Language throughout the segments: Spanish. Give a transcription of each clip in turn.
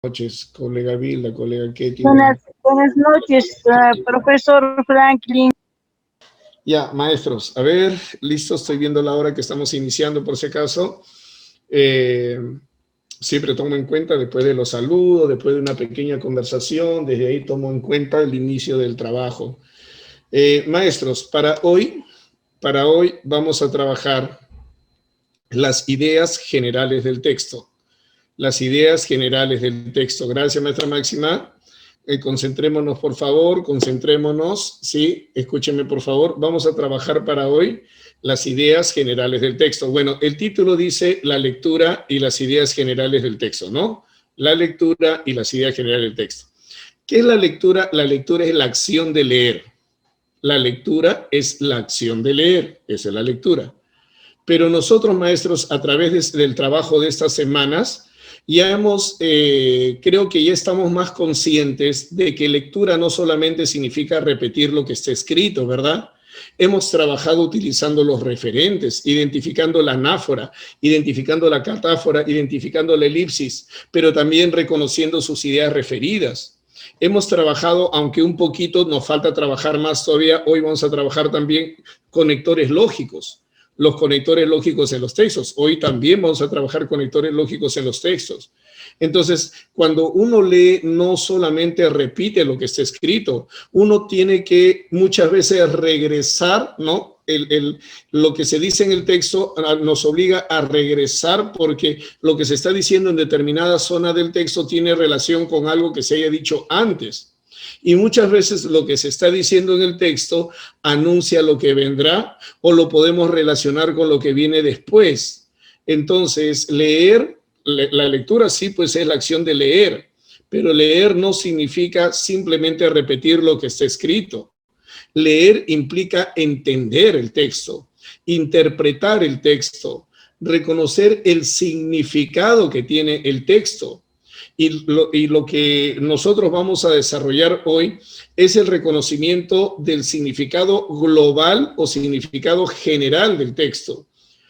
Noches, colega Vilda, colega Ketty. Buenas noches, profesor Franklin. Ya, maestros, a ver, listo, estoy viendo la hora que estamos iniciando por si acaso. Siempre tomo en cuenta después de los saludos, después de una pequeña conversación, desde ahí tomo en cuenta el inicio del trabajo. Maestros, para hoy vamos a trabajar las ideas generales del texto. Las ideas generales del texto. Gracias, maestra Máxima. Concentrémonos, por favor, concentrémonos, ¿sí? Escúchenme, por favor. Vamos a trabajar para hoy las ideas generales del texto. Bueno, el título dice la lectura y las ideas generales del texto, ¿no? La lectura y las ideas generales del texto. ¿Qué es la lectura? La lectura es la acción de leer. La lectura es la acción de leer. Esa es la lectura. Pero nosotros, maestros, a través del trabajo de estas semanas, ya creo que ya estamos más conscientes de que lectura no solamente significa repetir lo que está escrito, ¿verdad? Hemos trabajado utilizando los referentes, identificando la anáfora, identificando la catáfora, identificando la elipsis, pero también reconociendo sus ideas referidas. Hemos trabajado, aunque un poquito nos falta trabajar más todavía, hoy vamos a trabajar también conectores lógicos. Los conectores lógicos en los textos. Hoy también vamos a trabajar conectores lógicos en los textos. Entonces, cuando uno lee, no solamente repite lo que está escrito, uno tiene que muchas veces regresar, ¿no? Lo que se dice en el texto nos obliga a regresar porque lo que se está diciendo en determinada zona del texto tiene relación con algo que se haya dicho antes. Y muchas veces lo que se está diciendo en el texto anuncia lo que vendrá o lo podemos relacionar con lo que viene después. Entonces, la lectura sí, pues es la acción de leer, pero leer no significa simplemente repetir lo que está escrito. Leer implica entender el texto, interpretar el texto, reconocer el significado que tiene el texto. Y lo que nosotros vamos a desarrollar hoy es el reconocimiento del significado global o significado general del texto.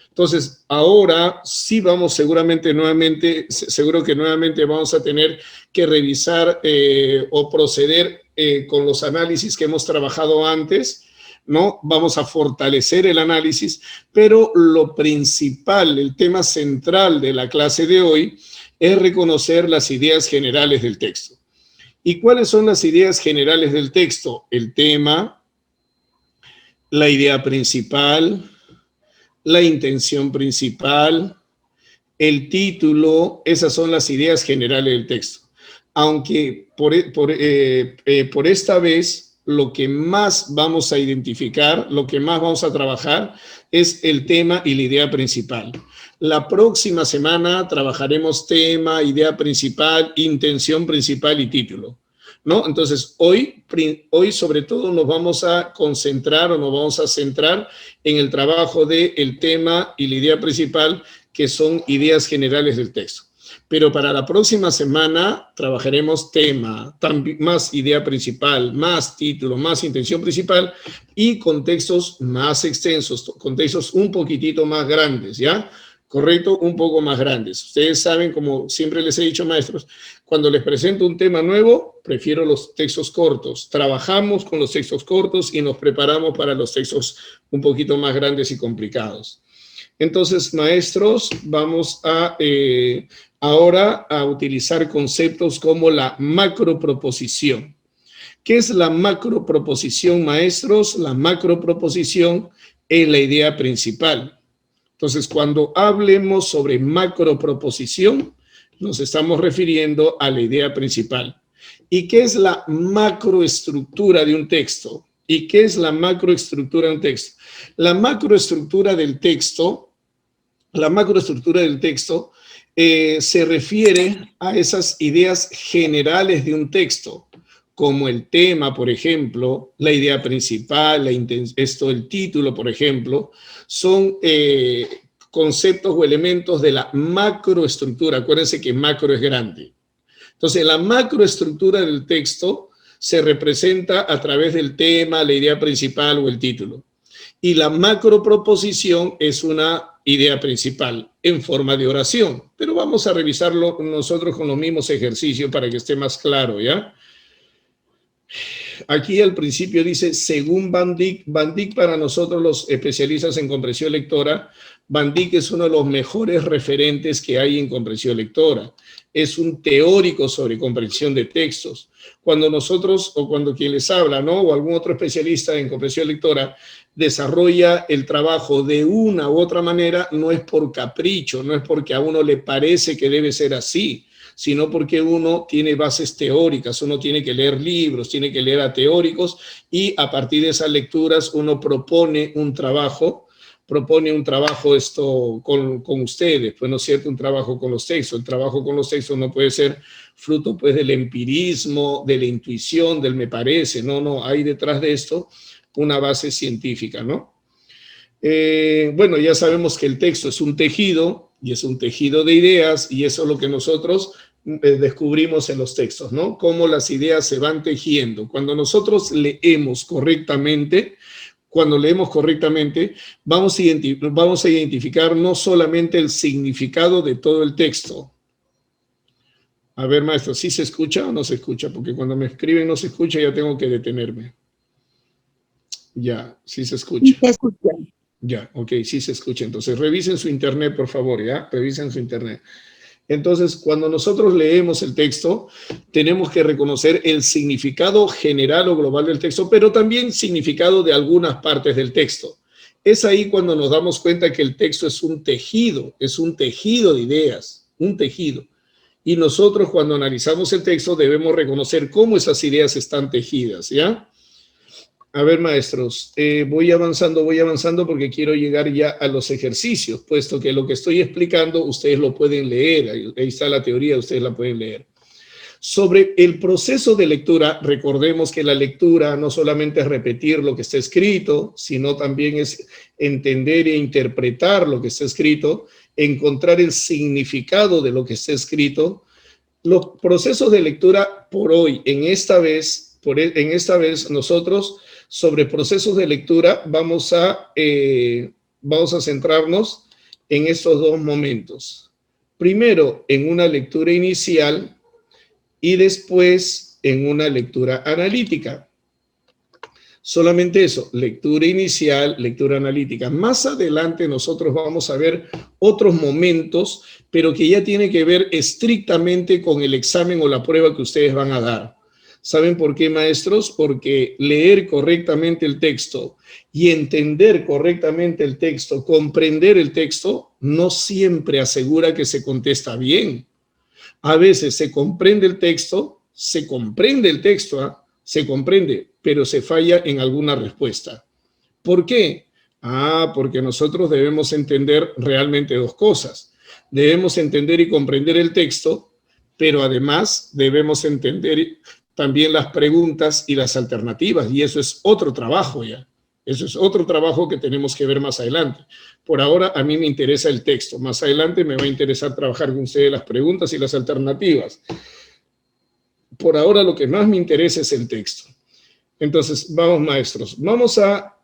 Entonces, ahora sí vamos seguro que nuevamente vamos a tener que revisar o proceder con los análisis que hemos trabajado antes, ¿no? Vamos a fortalecer el análisis, pero lo principal, el tema central de la clase de hoy es reconocer las ideas generales del texto. ¿Y cuáles son las ideas generales del texto? El tema, la idea principal, la intención principal, el título, esas son las ideas generales del texto. Aunque por esta vez lo que más vamos a identificar, lo que más vamos a trabajar es el tema y la idea principal. La próxima semana trabajaremos tema, idea principal, intención principal y título, ¿no? Entonces, hoy sobre todo nos vamos a concentrar o nos vamos a centrar en el trabajo del tema y la idea principal, que son ideas generales del texto. Pero para la próxima semana trabajaremos tema, más idea principal, más título, más intención principal y contextos más extensos, contextos un poquitito más grandes, ¿ya? ¿Correcto? Un poco más grandes. Ustedes saben, como siempre les he dicho, maestros, cuando les presento un tema nuevo, prefiero los textos cortos. Trabajamos con los textos cortos y nos preparamos para los textos un poquito más grandes y complicados. Entonces, maestros, vamos ahora a utilizar conceptos como la macroproposición. ¿Qué es la macroproposición, maestros? La macroproposición es la idea principal. Entonces, cuando hablemos sobre macroproposición, nos estamos refiriendo a la idea principal. ¿Y qué es la macroestructura de un texto? ¿Y qué es la macroestructura de un texto? La macroestructura del texto se refiere a esas ideas generales de un texto, como el tema, por ejemplo, la idea principal, el título, por ejemplo, son conceptos o elementos de la macroestructura. Acuérdense que macro es grande. Entonces, la macroestructura del texto se representa a través del tema, la idea principal o el título. Y la macroproposición es una idea principal en forma de oración. Pero vamos a revisarlo nosotros con los mismos ejercicios para que esté más claro, ¿ya? Aquí al principio dice, según Van Dijk, Van Dijk para nosotros los especialistas en comprensión lectora, Van Dijk es uno de los mejores referentes que hay en comprensión lectora. Es un teórico sobre comprensión de textos. Cuando nosotros, o cuando quien les habla, ¿no? O algún otro especialista en comprensión lectora, desarrolla el trabajo de una u otra manera, no es por capricho, no es porque a uno le parece que debe ser así, sino porque uno tiene bases teóricas, uno tiene que leer libros, tiene que leer a teóricos y a partir de esas lecturas uno propone un trabajo con ustedes, pues no es cierto, un trabajo con los textos. El trabajo con los textos no puede ser fruto pues del empirismo, de la intuición, del me parece, no, hay detrás de esto una base científica, ¿no? Bueno, ya sabemos que el texto es un tejido, y es un tejido de ideas, y eso es lo que nosotros descubrimos en los textos, ¿no? Cómo las ideas se van tejiendo. Cuando nosotros leemos correctamente, vamos a identificar no solamente el significado de todo el texto. A ver, maestro, ¿sí se escucha o no se escucha? Porque cuando me escriben no se escucha, ya tengo que detenerme. Ya, sí se escucha. Sí se escucha. Ya, ok, sí se escucha. Entonces, revisen su internet, por favor, ¿ya? Revisen su internet. Entonces, cuando nosotros leemos el texto, tenemos que reconocer el significado general o global del texto, pero también significado de algunas partes del texto. Es ahí cuando nos damos cuenta que el texto es un tejido de ideas, un tejido. Y nosotros, cuando analizamos el texto, debemos reconocer cómo esas ideas están tejidas, ¿ya? A ver, maestros, voy avanzando porque quiero llegar ya a los ejercicios, puesto que lo que estoy explicando ustedes lo pueden leer, ahí está la teoría, ustedes la pueden leer. Sobre el proceso de lectura, recordemos que la lectura no solamente es repetir lo que está escrito, sino también es entender e interpretar lo que está escrito, encontrar el significado de lo que está escrito. Los procesos de lectura por hoy, en esta vez nosotros sobre procesos de lectura vamos a centrarnos en estos dos momentos. Primero, en una lectura inicial y después en una lectura analítica. Solamente eso, lectura inicial, lectura analítica. Más adelante nosotros vamos a ver otros momentos, pero que ya tiene que ver estrictamente con el examen o la prueba que ustedes van a dar. ¿Saben por qué, maestros? Porque leer correctamente el texto y entender correctamente el texto, comprender el texto, no siempre asegura que se contesta bien. A veces se comprende el texto, pero se falla en alguna respuesta. ¿Por qué? Porque nosotros debemos entender realmente dos cosas. Debemos entender y comprender el texto, pero además debemos entender también las preguntas y las alternativas, y eso es otro trabajo ya. Eso es otro trabajo que tenemos que ver más adelante. Por ahora a mí me interesa el texto, más adelante me va a interesar trabajar con ustedes las preguntas y las alternativas. Por ahora lo que más me interesa es el texto. Entonces, vamos, maestros, vamos a,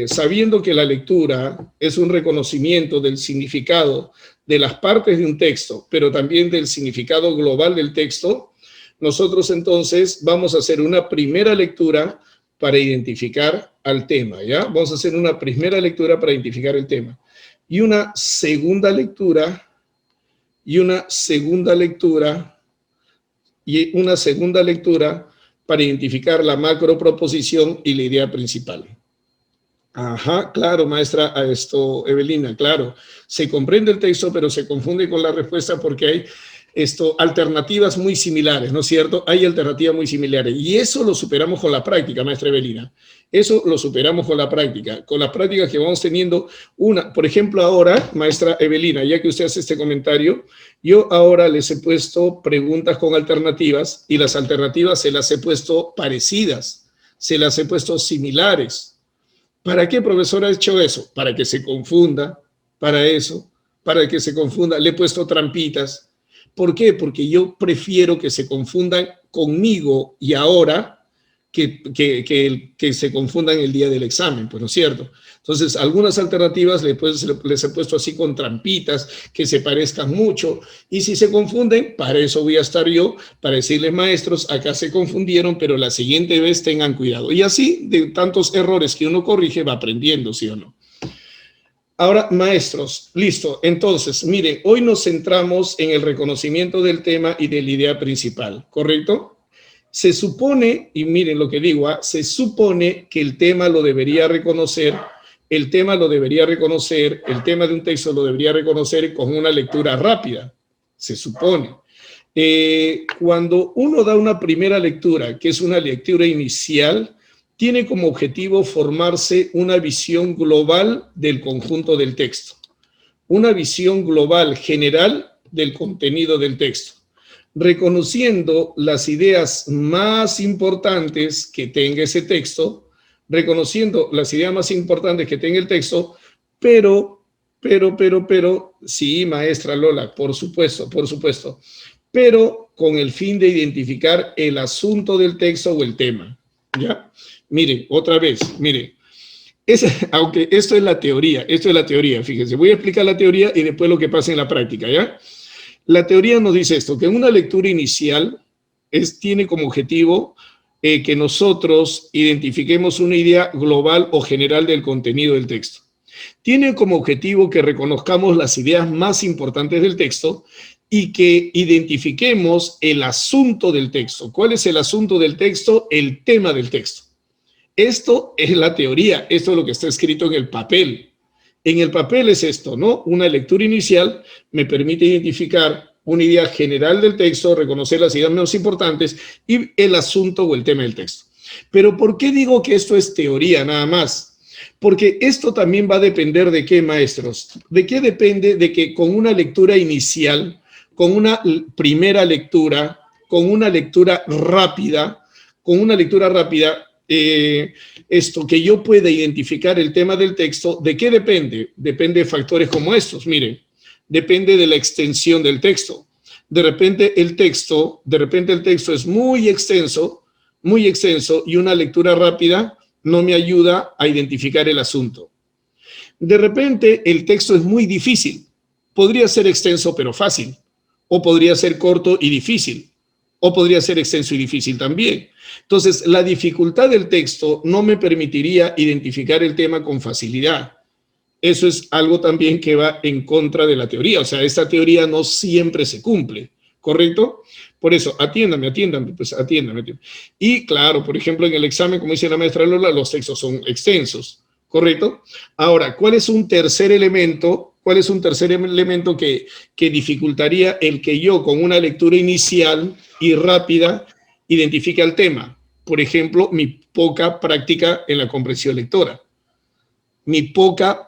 sabiendo que la lectura es un reconocimiento del significado de las partes de un texto, pero también del significado global del texto, nosotros entonces vamos a hacer una primera lectura para identificar al tema, ¿ya? Vamos a hacer una primera lectura para identificar el tema. Y una segunda lectura, para identificar la macroproposición y la idea principal. Ajá, claro, maestra, Evelina, claro. Se comprende el texto, pero se confunde con la respuesta porque hay alternativas muy similares, ¿no es cierto? Hay alternativas muy similares y eso lo superamos con la práctica, maestra Evelina. Eso lo superamos con la práctica que vamos teniendo por ejemplo ahora, maestra Evelina, ya que usted hace este comentario, yo ahora les he puesto preguntas con alternativas y las alternativas se las he puesto parecidas, se las he puesto similares. ¿Para qué, profesor, ha hecho eso? Para que se confunda, para que se confunda, le he puesto trampitas. ¿Por qué? Porque yo prefiero que se confundan conmigo y ahora que se confundan el día del examen, pues, ¿no es cierto? Entonces, algunas alternativas les he puesto así con trampitas que se parezcan mucho, y si se confunden, para eso voy a estar yo, para decirles, maestros, acá se confundieron, pero la siguiente vez tengan cuidado. Y así, de tantos errores que uno corrige, va aprendiendo, ¿sí o no? Ahora, maestros, listo. Entonces, miren, hoy nos centramos en el reconocimiento del tema y de la idea principal, ¿correcto? Se supone, y miren lo que digo, se supone que el tema lo debería reconocer, el tema de un texto lo debería reconocer con una lectura rápida, se supone. Cuando uno da una primera lectura, que es una lectura inicial, tiene como objetivo formarse una visión global del conjunto del texto, una visión global general del contenido del texto, reconociendo las ideas más importantes que tenga ese texto, pero, sí, maestra Lola, por supuesto, pero con el fin de identificar el asunto del texto o el tema, ¿ya? Miren, otra vez, miren, aunque esto es la teoría, fíjense, voy a explicar la teoría y después lo que pasa en la práctica, ¿ya? La teoría nos dice esto, que una lectura inicial tiene como objetivo que nosotros identifiquemos una idea global o general del contenido del texto. Tiene como objetivo que reconozcamos las ideas más importantes del texto y que identifiquemos el asunto del texto. ¿Cuál es el asunto del texto? El tema del texto. Esto es la teoría, esto es lo que está escrito en el papel. En el papel es esto, ¿no? Una lectura inicial me permite identificar una idea general del texto, reconocer las ideas más importantes y el asunto o el tema del texto. Pero ¿por qué digo que esto es teoría nada más? Porque esto también va a depender de qué, maestros. ¿De qué depende? De que con una lectura inicial, con una primera lectura, con una lectura rápida, esto que yo pueda identificar el tema del texto, ¿de qué depende? Depende de factores como estos, miren, depende de la extensión del texto. De repente el texto es muy extenso y una lectura rápida no me ayuda a identificar el asunto. De repente el texto es muy difícil, podría ser extenso pero fácil, o podría ser corto y difícil, o podría ser extenso y difícil también. Entonces, la dificultad del texto no me permitiría identificar el tema con facilidad. Eso es algo también que va en contra de la teoría. O sea, esta teoría no siempre se cumple, ¿correcto? Por eso, atiéndame. Y claro, por ejemplo, en el examen, como dice la maestra Lola, los textos son extensos, ¿correcto? Ahora, ¿cuál es un tercer elemento? Que dificultaría el que yo, con una lectura inicial y rápida, identifique el tema? Por ejemplo, mi poca práctica en la comprensión lectora. Mis pocas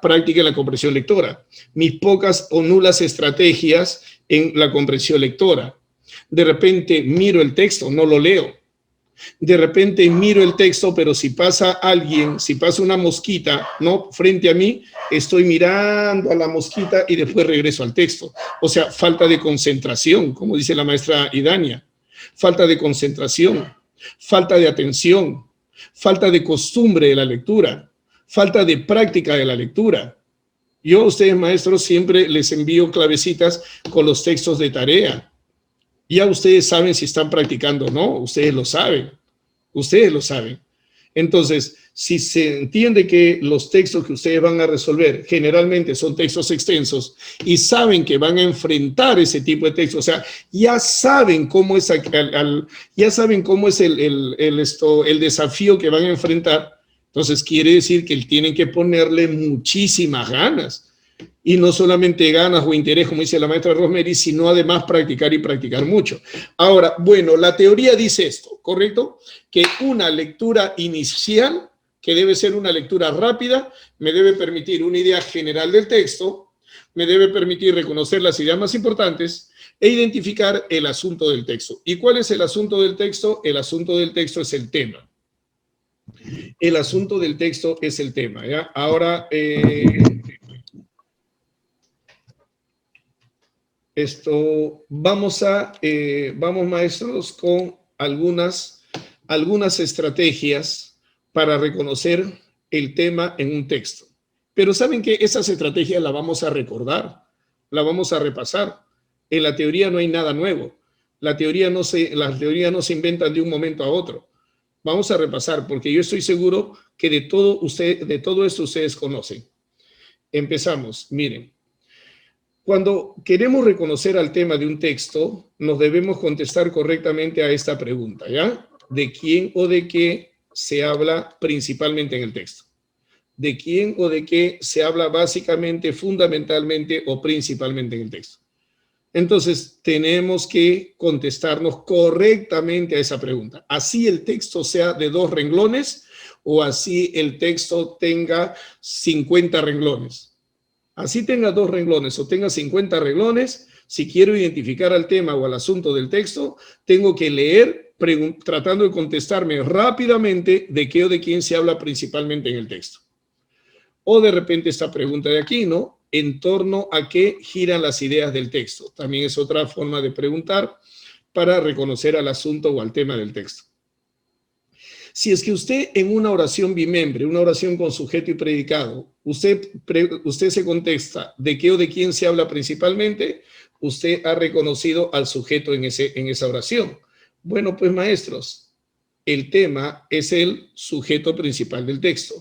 o nulas estrategias en la comprensión lectora. De repente miro el texto, no lo leo. De repente miro el texto, pero si pasa una mosquita, ¿no?, frente a mí, estoy mirando a la mosquita y después regreso al texto. O sea, falta de concentración, como dice la maestra Idania. Falta de concentración, falta de atención, falta de costumbre de la lectura, falta de práctica de la lectura. Yo a ustedes, maestros, siempre les envío clavecitas con los textos de tarea. Ya ustedes saben si están practicando o no, ustedes lo saben. Entonces, si se entiende que los textos que ustedes van a resolver generalmente son textos extensos y saben que van a enfrentar ese tipo de textos, o sea, ya saben cómo es, el desafío que van a enfrentar, entonces quiere decir que tienen que ponerle muchísimas ganas. Y no solamente ganas o interés, como dice la maestra Rosemary, sino además practicar y practicar mucho. Ahora, bueno, la teoría dice esto, ¿correcto? Que una lectura inicial, que debe ser una lectura rápida, me debe permitir una idea general del texto, me debe permitir reconocer las ideas más importantes e identificar el asunto del texto. ¿Y cuál es el asunto del texto? El asunto del texto es el tema. El asunto del texto es el tema, ¿ya? Ahora, vamos maestros con algunas algunas estrategias para reconocer el tema en un texto. Pero ¿saben qué? Esas estrategias las vamos a recordar, las vamos a repasar. En la teoría no hay nada nuevo. Las teorías no se inventan de un momento a otro. Vamos a repasar, porque yo estoy seguro que de todo esto ustedes conocen. Empezamos, miren. Cuando queremos reconocer al tema de un texto, nos debemos contestar correctamente a esta pregunta, ¿ya? ¿De quién o de qué se habla principalmente en el texto? ¿De quién o de qué se habla básicamente, fundamentalmente o principalmente en el texto? Entonces, tenemos que contestarnos correctamente a esa pregunta. Así el texto sea de 2 renglones o así el texto tenga 50 renglones. Así tenga 2 renglones o tenga 50 renglones, si quiero identificar al tema o al asunto del texto, tengo que leer tratando de contestarme rápidamente de qué o de quién se habla principalmente en el texto. O de repente esta pregunta de aquí, ¿no? ¿En torno a qué giran las ideas del texto? También es otra forma de preguntar para reconocer al asunto o al tema del texto. Si es que usted en una oración bimembre, una oración con sujeto y predicado, usted se contesta de qué o de quién se habla principalmente, usted ha reconocido al sujeto en esa oración. Bueno, pues maestros, el tema es el sujeto principal del texto.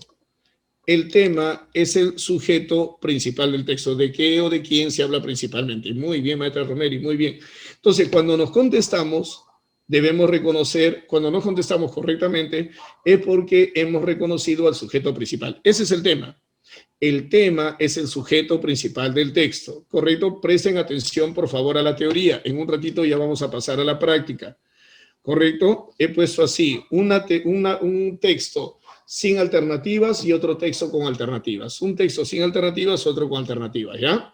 El tema es el sujeto principal del texto. ¿De qué o de quién se habla principalmente? Muy bien, maestra Romeri, muy bien. Entonces, cuando nos contestamos, debemos reconocer, cuando nos contestamos correctamente, es porque hemos reconocido al sujeto principal. Ese es el tema. El tema es el sujeto principal del texto. ¿Correcto? Presten atención, por favor, a la teoría. En un ratito ya vamos a pasar a la práctica. ¿Correcto? He puesto así un texto sin alternativas y otro texto con alternativas. Un texto sin alternativas, otro con alternativas, ¿ya?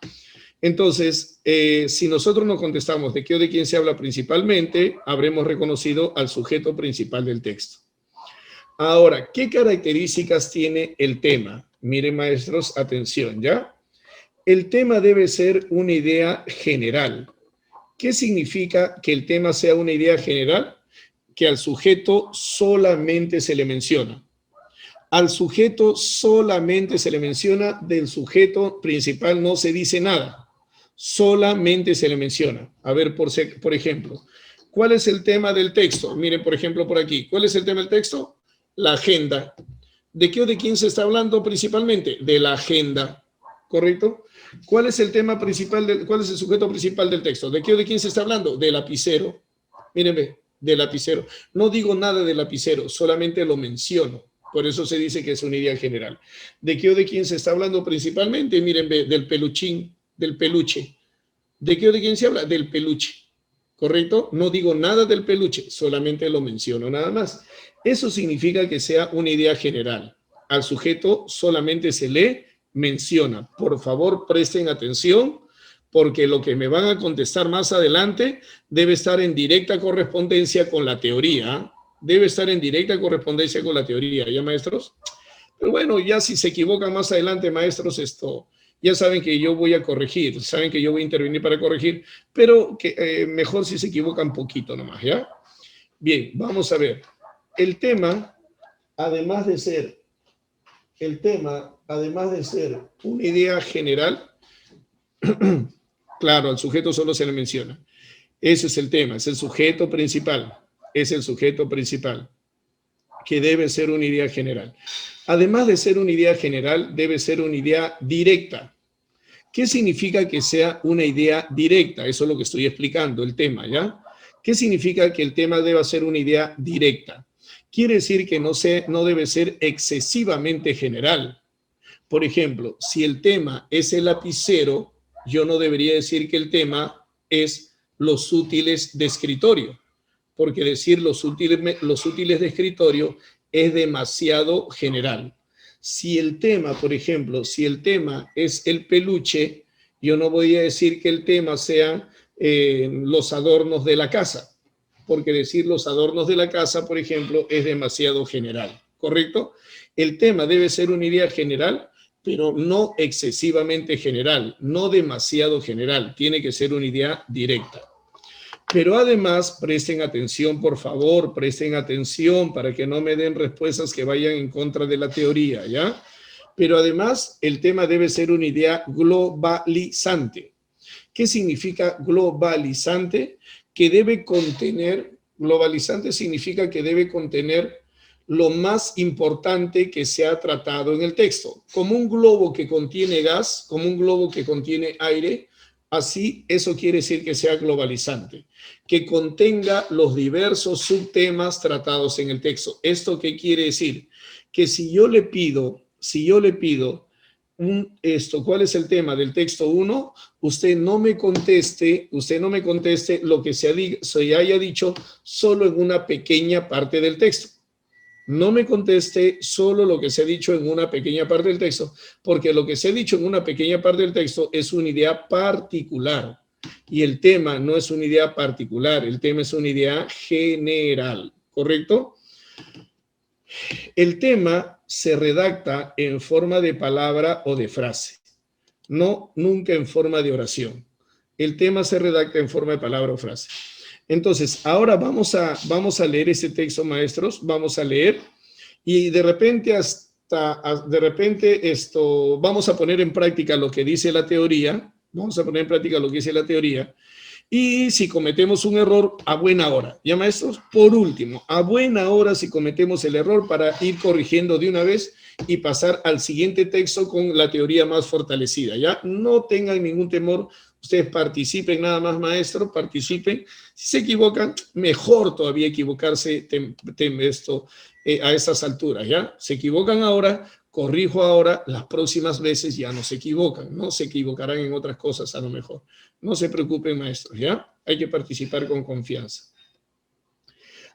Entonces, si nosotros nos contestamos de qué o de quién se habla principalmente, habremos reconocido al sujeto principal del texto. Ahora, ¿qué características tiene el tema? Miren, maestros, atención, ¿ya? El tema debe ser una idea general. ¿Qué significa que el tema sea una idea general? Que al sujeto solamente se le menciona. Al sujeto solamente se le menciona, del sujeto principal no se dice nada, solamente se le menciona. A ver, por ejemplo, ¿cuál es el tema del texto? Miren, por ejemplo, por aquí, ¿cuál es el tema del texto? La agenda. ¿De qué o de quién se está hablando principalmente? De la agenda, ¿correcto? ¿Cuál es el tema principal, cuál es el sujeto principal del texto? ¿De qué o de quién se está hablando? Del lapicero. Mírenme, del lapicero. No digo nada del lapicero, solamente lo menciono. Por eso se dice que es una idea general. ¿De qué o de quién se está hablando principalmente? Miren, del peluchín, del peluche. ¿De qué o de quién se habla? Del peluche. ¿Correcto? No digo nada del peluche, solamente lo menciono nada más. Eso significa que sea una idea general. Al sujeto solamente se le menciona. Por favor, presten atención, porque lo que me van a contestar más adelante debe estar en directa correspondencia con la teoría. Debe estar en directa correspondencia con la teoría, ¿ya, maestros? Pero bueno, ya si se equivocan más adelante, maestros, ya saben que yo voy a corregir, saben que yo voy a intervenir para corregir, pero que mejor si se equivocan poquito nomás, ¿ya? Bien, vamos a ver. El tema, además de ser una idea general, claro, al sujeto solo se le menciona. Ese es el tema, es el sujeto principal. Es el sujeto principal, que debe ser una idea general. Además de ser una idea general, debe ser una idea directa. ¿Qué significa que sea una idea directa? Eso es lo que estoy explicando, el tema, ¿ya? ¿Qué significa que el tema deba ser una idea directa? Quiere decir que no debe ser excesivamente general. Por ejemplo, si el tema es el lapicero, yo no debería decir que el tema es los útiles de escritorio, porque decir los útiles de escritorio es demasiado general. Si el tema, por ejemplo, si el tema es el peluche, yo no voy a decir que el tema sean los adornos de la casa, porque decir los adornos de la casa, por ejemplo, es demasiado general, ¿correcto? El tema debe ser una idea general, pero no excesivamente general, no demasiado general, tiene que ser una idea directa. Pero además, presten atención, por favor, presten atención para que no me den respuestas que vayan en contra de la teoría, ¿ya? Pero además, el tema debe ser una idea globalizante. ¿Qué significa globalizante? Que debe contener, globalizante significa que debe contener lo más importante que se ha tratado en el texto. Como un globo que contiene gas, como un globo que contiene aire, así eso quiere decir que sea globalizante, que contenga los diversos subtemas tratados en el texto. ¿Esto qué quiere decir? Que si yo le pido ¿cuál es el tema del texto 1? Usted no me conteste lo que se haya dicho solo en una pequeña parte del texto. No me conteste solo lo que se ha dicho en una pequeña parte del texto, porque lo que se ha dicho en una pequeña parte del texto es una idea particular. Y el tema no es una idea particular, el tema es una idea general, ¿correcto? El tema se redacta en forma de palabra o de frase, no nunca en forma de oración. El tema se redacta en forma de palabra o frase. Entonces, ahora vamos a leer ese texto, maestros, vamos a leer y de repente vamos a poner en práctica lo que dice la teoría, y si cometemos un error, a buena hora. ¿Ya, maestros? Por último, a buena hora si cometemos el error para ir corrigiendo de una vez y pasar al siguiente texto con la teoría más fortalecida, ¿ya? No tengan ningún temor. Ustedes participen nada más, maestros, participen. Si se equivocan, mejor todavía equivocarse a estas alturas, ¿ya? Se equivocan ahora, corrijo ahora, las próximas veces ya no se equivocan, no se equivocarán en otras cosas a lo mejor. No se preocupen, maestros, ¿ya? Hay que participar con confianza.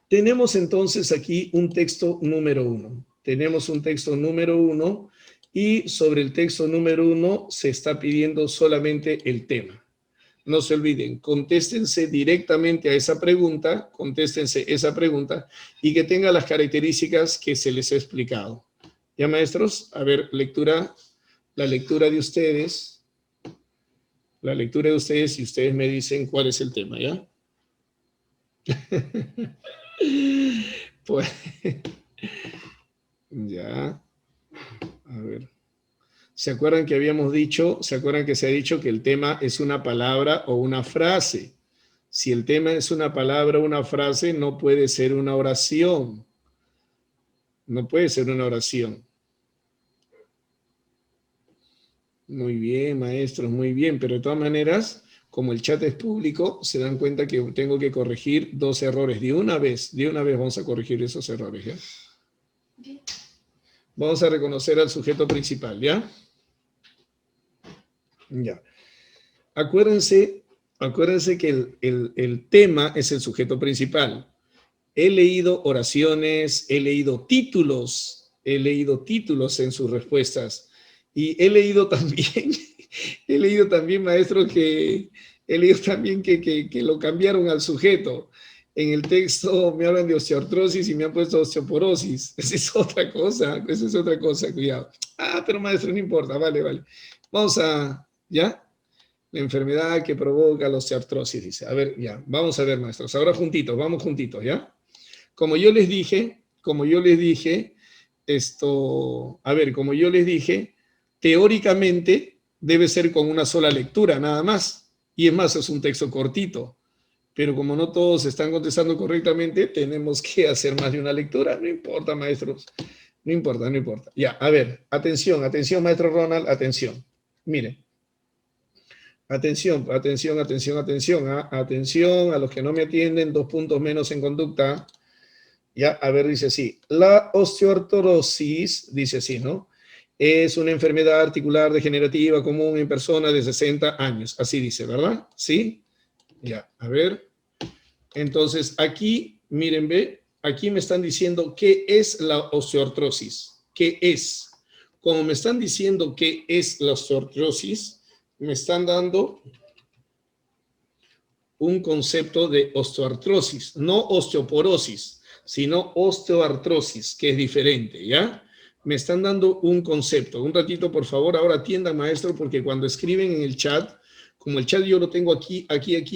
Tenemos entonces aquí un texto número 1. Tenemos un texto número 1 y sobre el texto número 1 se está pidiendo solamente el tema. No se olviden, contéstense directamente a esa pregunta, y que tenga las características que se les ha explicado. ¿Ya, maestros? A ver, la lectura de ustedes. La lectura de ustedes y ustedes me dicen cuál es el tema, ¿ya? Pues, ya. A ver. ¿Se acuerdan que se ha dicho que el tema es una palabra o una frase? Si el tema es una palabra o una frase, no puede ser una oración. No puede ser una oración. Muy bien, maestros, muy bien. Pero de todas maneras, como el chat es público, se dan cuenta que tengo que corregir 2 errores. De una vez vamos a corregir esos errores, ¿ya? Bien. Vamos a reconocer al sujeto principal, ¿ya? Ya. Acuérdense que el tema es el sujeto principal. He leído oraciones, he leído títulos en sus respuestas. Y he leído también, maestro, que lo cambiaron al sujeto. En el texto me hablan de osteoartrosis y me han puesto osteoporosis. Esa es otra cosa, cuidado. Pero maestro, no importa, vale. ¿Ya? La enfermedad que provoca la osteoartrosis, dice. A ver, ya, vamos a ver, maestros. Ahora vamos juntitos, ¿ya? Como yo les dije, teóricamente debe ser con una sola lectura, nada más. Y es más, es un texto cortito. Pero como no todos están contestando correctamente, tenemos que hacer más de una lectura. No importa, maestros. No importa. Ya, a ver, atención, maestro Ronald, atención. Miren. Atención. Atención a los que no me atienden, 2 puntos menos en conducta. Ya, a ver, dice así. La osteoartrosis, dice así, ¿no? Es una enfermedad articular degenerativa común en personas de 60 años. Así dice, ¿verdad? ¿Sí? Ya, a ver. Entonces, aquí, miren, ve, aquí me están diciendo qué es la osteoartrosis. ¿Qué es? Como me están diciendo qué es la osteoartrosis, me están dando un concepto de osteoartrosis, no osteoporosis, sino osteoartrosis, que es diferente, ¿ya? Me están dando un concepto. Un ratito, por favor, ahora atiendan, maestro, porque cuando escriben en el chat, como el chat yo lo tengo aquí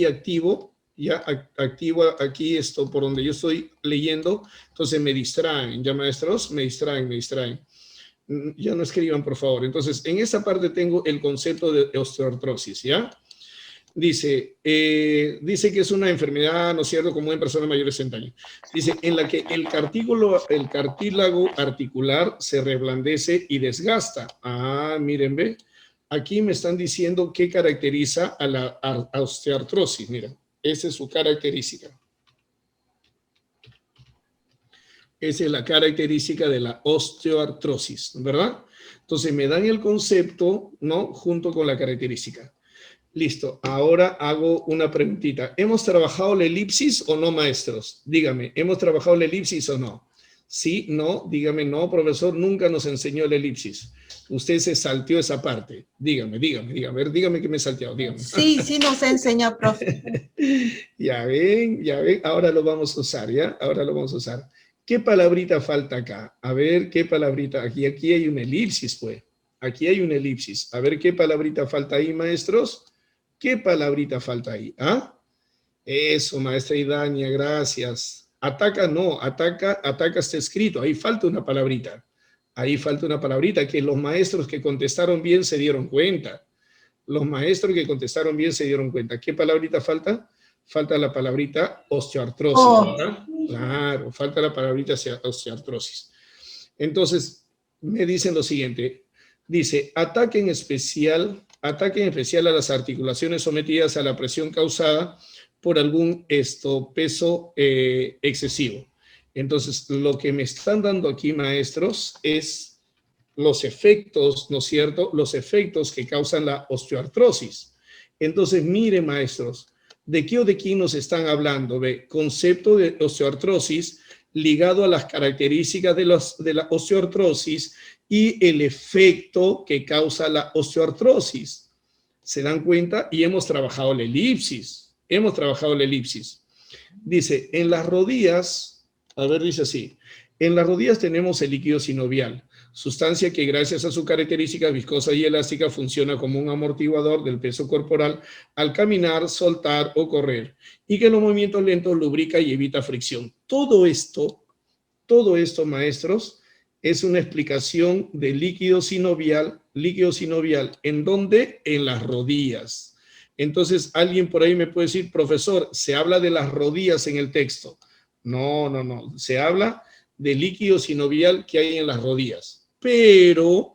activo, ya activo aquí esto por donde yo estoy leyendo, entonces me distraen, ya maestros, me distraen. Ya no escriban, por favor. Entonces, en esta parte tengo el concepto de osteoartrosis, ¿ya? Dice que es una enfermedad, ¿no es cierto?, común en personas mayores de 60 años. Dice, en la que el cartílago articular se reblandece y desgasta. Ah, miren, ve. Aquí me están diciendo qué caracteriza a la osteoartrosis. Mira, esa es su característica. Esa es la característica de la osteoartrosis, ¿verdad? Entonces me dan el concepto, ¿no?, junto con la característica. Listo, ahora hago una preguntita. ¿Hemos trabajado la elipsis o no, maestros? Dígame, ¿hemos trabajado la elipsis o no? Sí, no, dígame, no, profesor, nunca nos enseñó la elipsis. Usted se salteó esa parte. Dígame que me he salteado, dígame. Sí nos enseñó, profe. Ya ven, ahora lo vamos a usar, ¿ya? Ahora lo vamos a usar. ¿Qué palabrita falta acá? A ver, ¿qué palabrita? Aquí hay una elipsis, pues. Aquí hay una elipsis. A ver, ¿qué palabrita falta ahí, maestros? ¿Qué palabrita falta ahí? ¿Ah? Eso, maestra Idaña, gracias. Ataca no, ataca está escrito. Ahí falta una palabrita. Ahí falta una palabrita que los maestros que contestaron bien se dieron cuenta. Los maestros que contestaron bien se dieron cuenta. ¿Qué palabrita falta? Falta la palabrita osteoartrosis, ¿verdad? Claro, falta la palabrita osteoartrosis. Entonces, me dicen lo siguiente. Dice, ataque en especial a las articulaciones sometidas a la presión causada por algún peso excesivo. Entonces, lo que me están dando aquí, maestros, es los efectos, ¿no es cierto?, los efectos que causan la osteoartrosis. Entonces, miren, maestros, ¿de qué o de quién nos están hablando? ¿Ve? Concepto de osteoartrosis ligado a las características de la osteoartrosis y el efecto que causa la osteoartrosis. ¿Se dan cuenta? Y hemos trabajado la elipsis. Dice, en las rodillas, a ver, dice así, en las rodillas tenemos el líquido sinovial, sustancia que gracias a su característica viscosa y elástica funciona como un amortiguador del peso corporal al caminar, soltar o correr, y que en los movimientos lentos lubrica y evita fricción. Todo esto, maestros, es una explicación de líquido sinovial, ¿en dónde? En las rodillas. Entonces, alguien por ahí me puede decir, profesor, ¿se habla de las rodillas en el texto? No, se habla de líquido sinovial que hay en las rodillas. Pero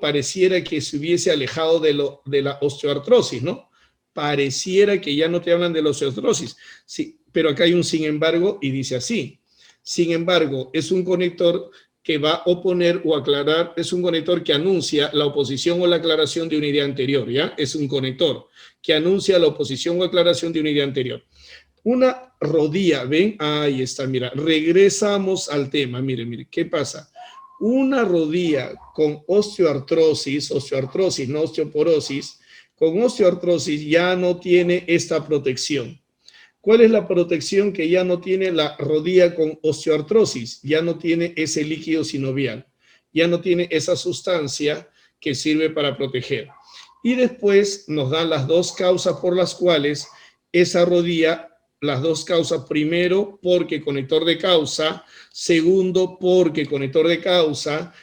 pareciera que se hubiese alejado de la osteoartrosis, ¿no? Pareciera que ya no te hablan de la osteoartrosis. Sí, pero acá hay un sin embargo y dice así. Sin embargo, es un conector que va a oponer o aclarar, es un conector que anuncia la oposición o la aclaración de una idea anterior, ¿ya? Es un conector que anuncia la oposición o aclaración de una idea anterior. Una rodilla, ¿ven? Ahí está, mira, regresamos al tema, mire, ¿qué pasa? Una rodilla con osteoartrosis, no osteoporosis, con osteoartrosis ya no tiene esta protección. ¿Cuál es la protección que ya no tiene la rodilla con osteoartrosis? Ya no tiene ese líquido sinovial, ya no tiene esa sustancia que sirve para proteger. Y después nos dan las dos causas por las cuales esa rodilla, las dos causas, primero porque conector de causa, segundo porque conector de causa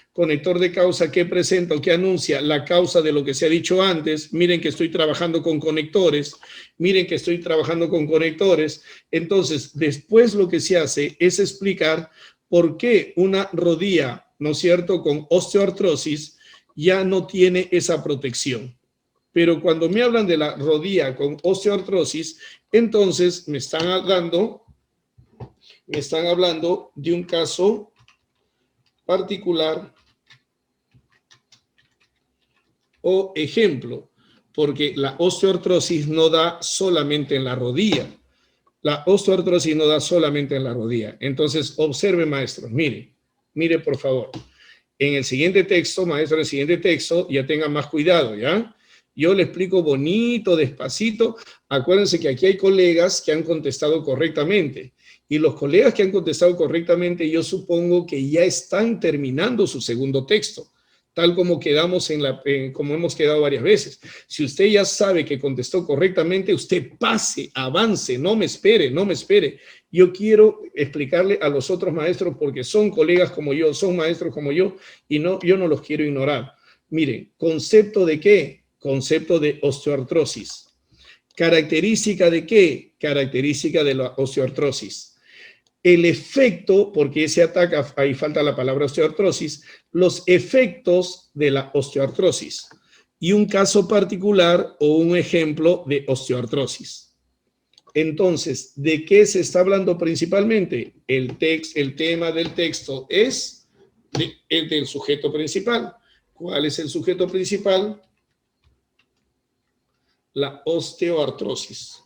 que presenta o que anuncia la causa de lo que se ha dicho antes. Miren que estoy trabajando con conectores, entonces después lo que se hace es explicar por qué una rodilla, ¿no es cierto?, con osteoartrosis ya no tiene esa protección. Pero cuando me hablan de la rodilla con osteoartrosis, entonces me están hablando de un caso particular o ejemplo, porque la osteoartrosis no da solamente en la rodilla. Entonces, observe, maestros, mire por favor. En el siguiente texto, maestro, en el siguiente texto, ya tengan más cuidado, ¿ya? Yo le explico bonito, despacito. Acuérdense que aquí hay colegas que han contestado correctamente. Y los colegas que han contestado correctamente, yo supongo que ya están terminando su segundo texto. tal como quedamos como hemos quedado varias veces. Si usted ya sabe que contestó correctamente, usted pase, avance, no me espere, no me espere. Yo quiero explicarle a los otros maestros, porque son colegas como yo, son maestros como yo, y yo no los quiero ignorar. Miren, ¿concepto de qué? Concepto de osteoartrosis. ¿Característica de qué? Característica de la osteoartrosis. El efecto, porque se ataca, ahí falta la palabra osteoartrosis, los efectos de la osteoartrosis y un caso particular o un ejemplo de osteoartrosis. Entonces, ¿de qué se está hablando principalmente? El tema del texto es el del sujeto principal. ¿Cuál es el sujeto principal? La osteoartrosis.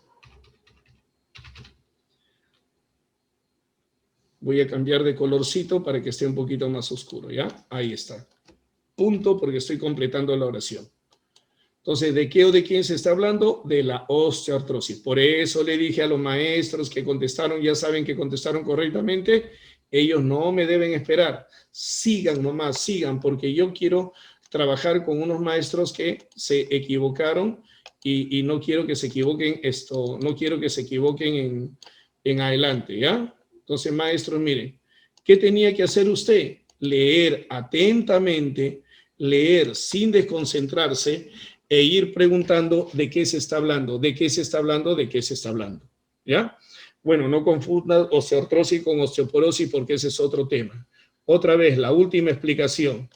Voy a cambiar de colorcito para que esté un poquito más oscuro, ¿ya? Ahí está. Punto, porque estoy completando la oración. Entonces, ¿de qué o de quién se está hablando? De la osteoartrosis. Por eso le dije a los maestros que contestaron, ya saben que contestaron correctamente, ellos no me deben esperar. Sigan nomás, sigan, porque yo quiero trabajar con unos maestros que se equivocaron y no quiero que se equivoquen no quiero que se equivoquen en adelante, ¿ya? Entonces, maestros, miren, ¿qué tenía que hacer usted? Leer atentamente, leer sin desconcentrarse e ir preguntando de qué se está hablando, de qué se está hablando, de qué se está hablando. ¿Ya? Bueno, no confunda osteoartrosis con osteoporosis porque ese es otro tema. Otra vez, la última explicación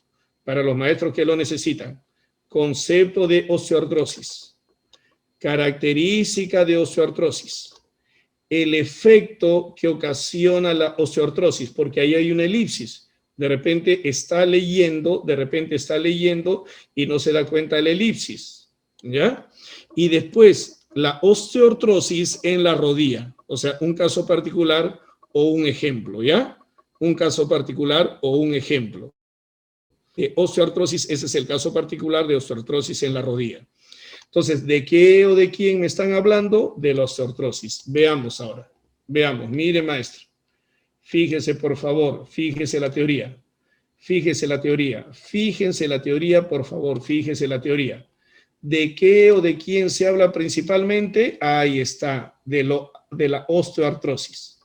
para los maestros que lo necesitan. Concepto de osteoartrosis. Característica de osteoartrosis. El efecto que ocasiona la osteoartrosis, porque ahí hay una elipsis. De repente está leyendo y no se da cuenta de la elipsis, ¿ya? Y después, la osteoartrosis en la rodilla, o sea, un caso particular o un ejemplo, ¿ya? Un caso particular o un ejemplo. Osteoartrosis, ese es el caso particular de osteoartrosis en la rodilla. Entonces, ¿de qué o de quién me están hablando? De la osteoartrosis. Veamos ahora. Veamos. Mire, maestro. Fíjese, por favor. Fíjese la teoría. Fíjese la teoría. Fíjense la teoría, por favor. Fíjese la teoría. ¿De qué o de quién se habla principalmente? Ahí está. De la osteoartrosis.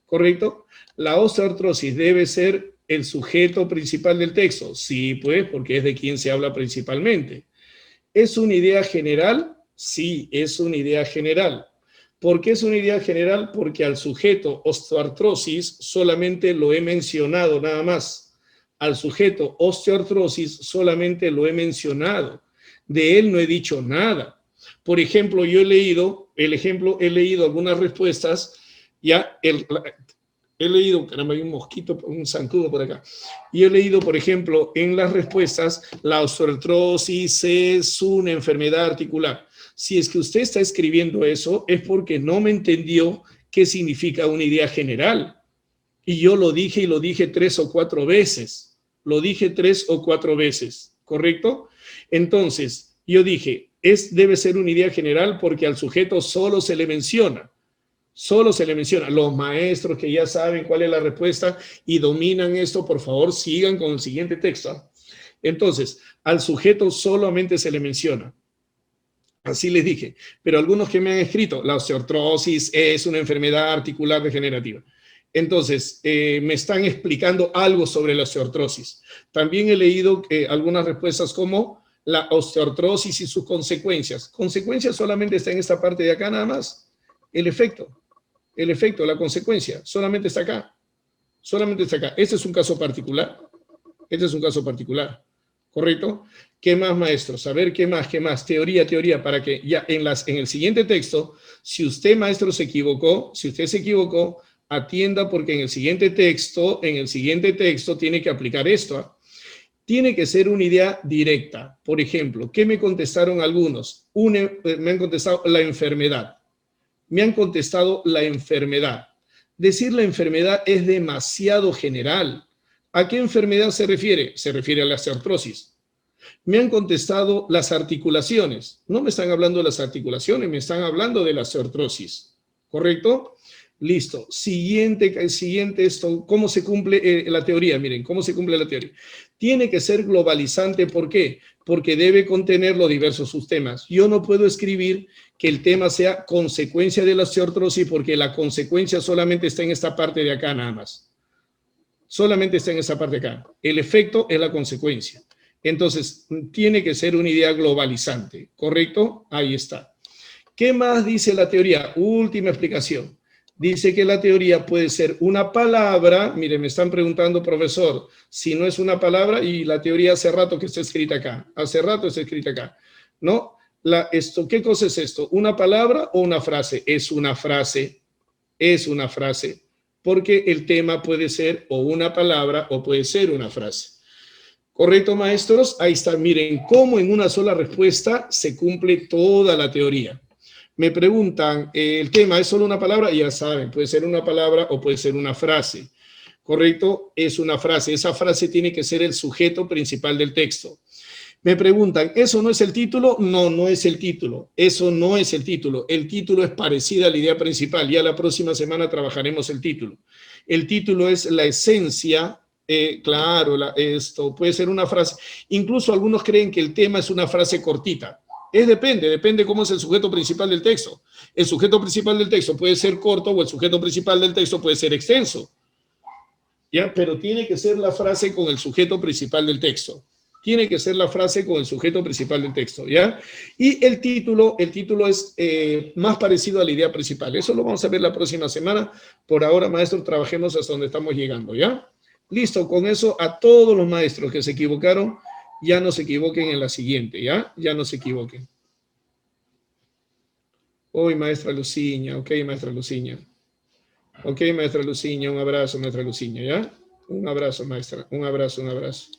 ¿Correcto? La osteoartrosis debe ser el sujeto principal del texto. Sí, pues, porque es de quien se habla principalmente. ¿Es una idea general? Sí, es una idea general. ¿Por qué es una idea general? Porque al sujeto osteoartrosis solamente lo he mencionado nada más. Al sujeto osteoartrosis solamente lo he mencionado. De él no he dicho nada. Por ejemplo, yo he leído algunas respuestas, ya he leído, caramba, hay un mosquito, un zancudo por acá. Y he leído, por ejemplo, en las respuestas, la osteoartrosis es una enfermedad articular. Si es que usted está escribiendo eso, es porque no me entendió qué significa una idea general. Y yo lo dije y lo dije 3 o 4 veces. Lo dije 3 o 4 veces, ¿correcto? Entonces, yo dije, debe ser una idea general porque al sujeto solo se le menciona. Solo se le menciona. Los maestros que ya saben cuál es la respuesta y dominan esto, por favor, sigan con el siguiente texto. Entonces, al sujeto solamente se le menciona. Así les dije. Pero algunos que me han escrito, la osteoartrosis es una enfermedad articular degenerativa. Entonces, me están explicando algo sobre la osteoartrosis. También he leído algunas respuestas como la osteoartrosis y sus consecuencias. Consecuencias solamente está en esta parte de acá nada más. El efecto, la consecuencia, solamente está acá. Solamente está acá. Este es un caso particular. ¿Correcto? ¿Qué más, maestros? A ver, ¿qué más? Teoría, para que ya en el siguiente texto, si usted, maestro, se equivocó, atienda porque en el siguiente texto tiene que aplicar esto. Tiene que ser una idea directa. Por ejemplo, ¿qué me contestaron algunos? Me han contestado la enfermedad. Decir la enfermedad es demasiado general. ¿A qué enfermedad se refiere? Se refiere a la osteoartrosis. Me han contestado las articulaciones. No me están hablando de las articulaciones, me están hablando de la osteoartrosis. ¿Correcto? Listo. Siguiente esto. ¿Cómo se cumple la teoría? Miren, ¿cómo se cumple la teoría? Tiene que ser globalizante, ¿por qué? Porque debe contener los diversos subtemas. Yo no puedo escribir que el tema sea consecuencia de la osteoartrosis porque la consecuencia solamente está en esta parte de acá nada más. Solamente está en esa parte de acá. El efecto es la consecuencia. Entonces, tiene que ser una idea globalizante, ¿correcto? Ahí está. ¿Qué más dice la teoría? Última explicación. Dice que la teoría puede ser una palabra. Mire, me están preguntando, profesor, si no es una palabra, y la teoría hace rato que está escrita acá. Hace rato está escrita acá. ¿No? ¿Qué cosa es esto? ¿Una palabra o una frase? Es una frase. Es una frase. Porque el tema puede ser o una palabra o puede ser una frase. ¿Correcto, maestros? Ahí está. Miren cómo en una sola respuesta se cumple toda la teoría. Me preguntan, ¿el tema es solo una palabra? Ya saben, puede ser una palabra o puede ser una frase. ¿Correcto? Es una frase. Esa frase tiene que ser el sujeto principal del texto. Me preguntan, ¿eso no es el título? No, no es el título. Eso no es el título. El título es parecido a la idea principal. Ya la próxima semana trabajaremos el título. El título es la esencia. Claro, esto puede ser una frase. Incluso algunos creen que el tema es una frase cortita. Depende cómo es el sujeto principal del texto. El sujeto principal del texto puede ser corto o el sujeto principal del texto puede ser extenso. ¿Ya? Pero tiene que ser la frase con el sujeto principal del texto. Tiene que ser la frase con el sujeto principal del texto, ¿ya? Y el título es más parecido a la idea principal. Eso lo vamos a ver la próxima semana. Por ahora, maestros, trabajemos hasta donde estamos llegando, ¿ya? Listo, con eso a todos los maestros que se equivocaron, ya no se equivoquen en la siguiente, ¿ya? Ya no se equivoquen. Hoy, maestra Luciña, ok, maestra Luciña. Ok, maestra Luciña, un abrazo, maestra Luciña, ¿ya? Un abrazo, maestra, un abrazo, un abrazo.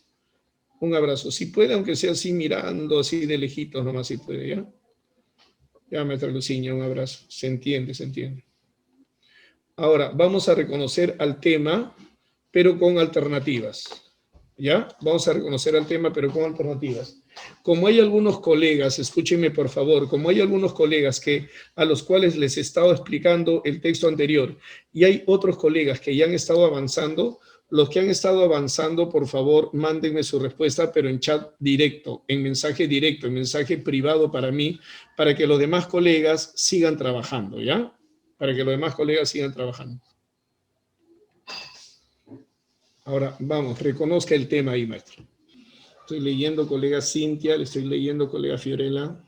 Un abrazo, si puede, aunque sea así mirando, así de lejitos, nomás si puede, ¿ya? Ya, maestra Luciña, un abrazo. Se entiende, se entiende. Ahora, vamos a reconocer al tema, pero con alternativas, ¿ya? Vamos a reconocer al tema, pero con alternativas. Como hay algunos colegas, escúchenme por favor, como hay algunos colegas a los cuales les he estado explicando el texto anterior, y hay otros colegas que ya han estado avanzando, los que han estado avanzando, por favor, mándenme su respuesta, pero en chat directo, en mensaje privado para mí, para que los demás colegas sigan trabajando, ¿ya? Para que los demás colegas sigan trabajando. Ahora, vamos, reconozca el tema ahí, maestro. Estoy leyendo, colega Cintia, le estoy leyendo, colega Fiorella.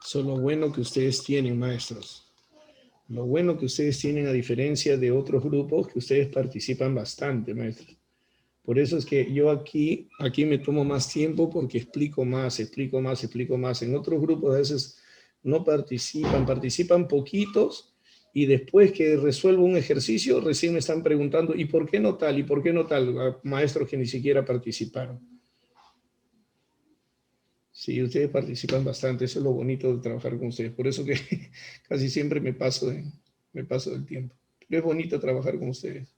Eso es lo bueno que ustedes tienen, maestros. Lo bueno que ustedes tienen, a diferencia de otros grupos, que ustedes participan bastante, maestros. Por eso es que yo aquí me tomo más tiempo porque explico más. En otros grupos a veces no participan poquitos y después que resuelvo un ejercicio recién me están preguntando ¿y por qué no tal? ¿Y por qué no tal? Maestros que ni siquiera participaron. Sí, ustedes participan bastante, eso es lo bonito de trabajar con ustedes. Por eso que casi siempre me paso del tiempo. Pero es bonito trabajar con ustedes.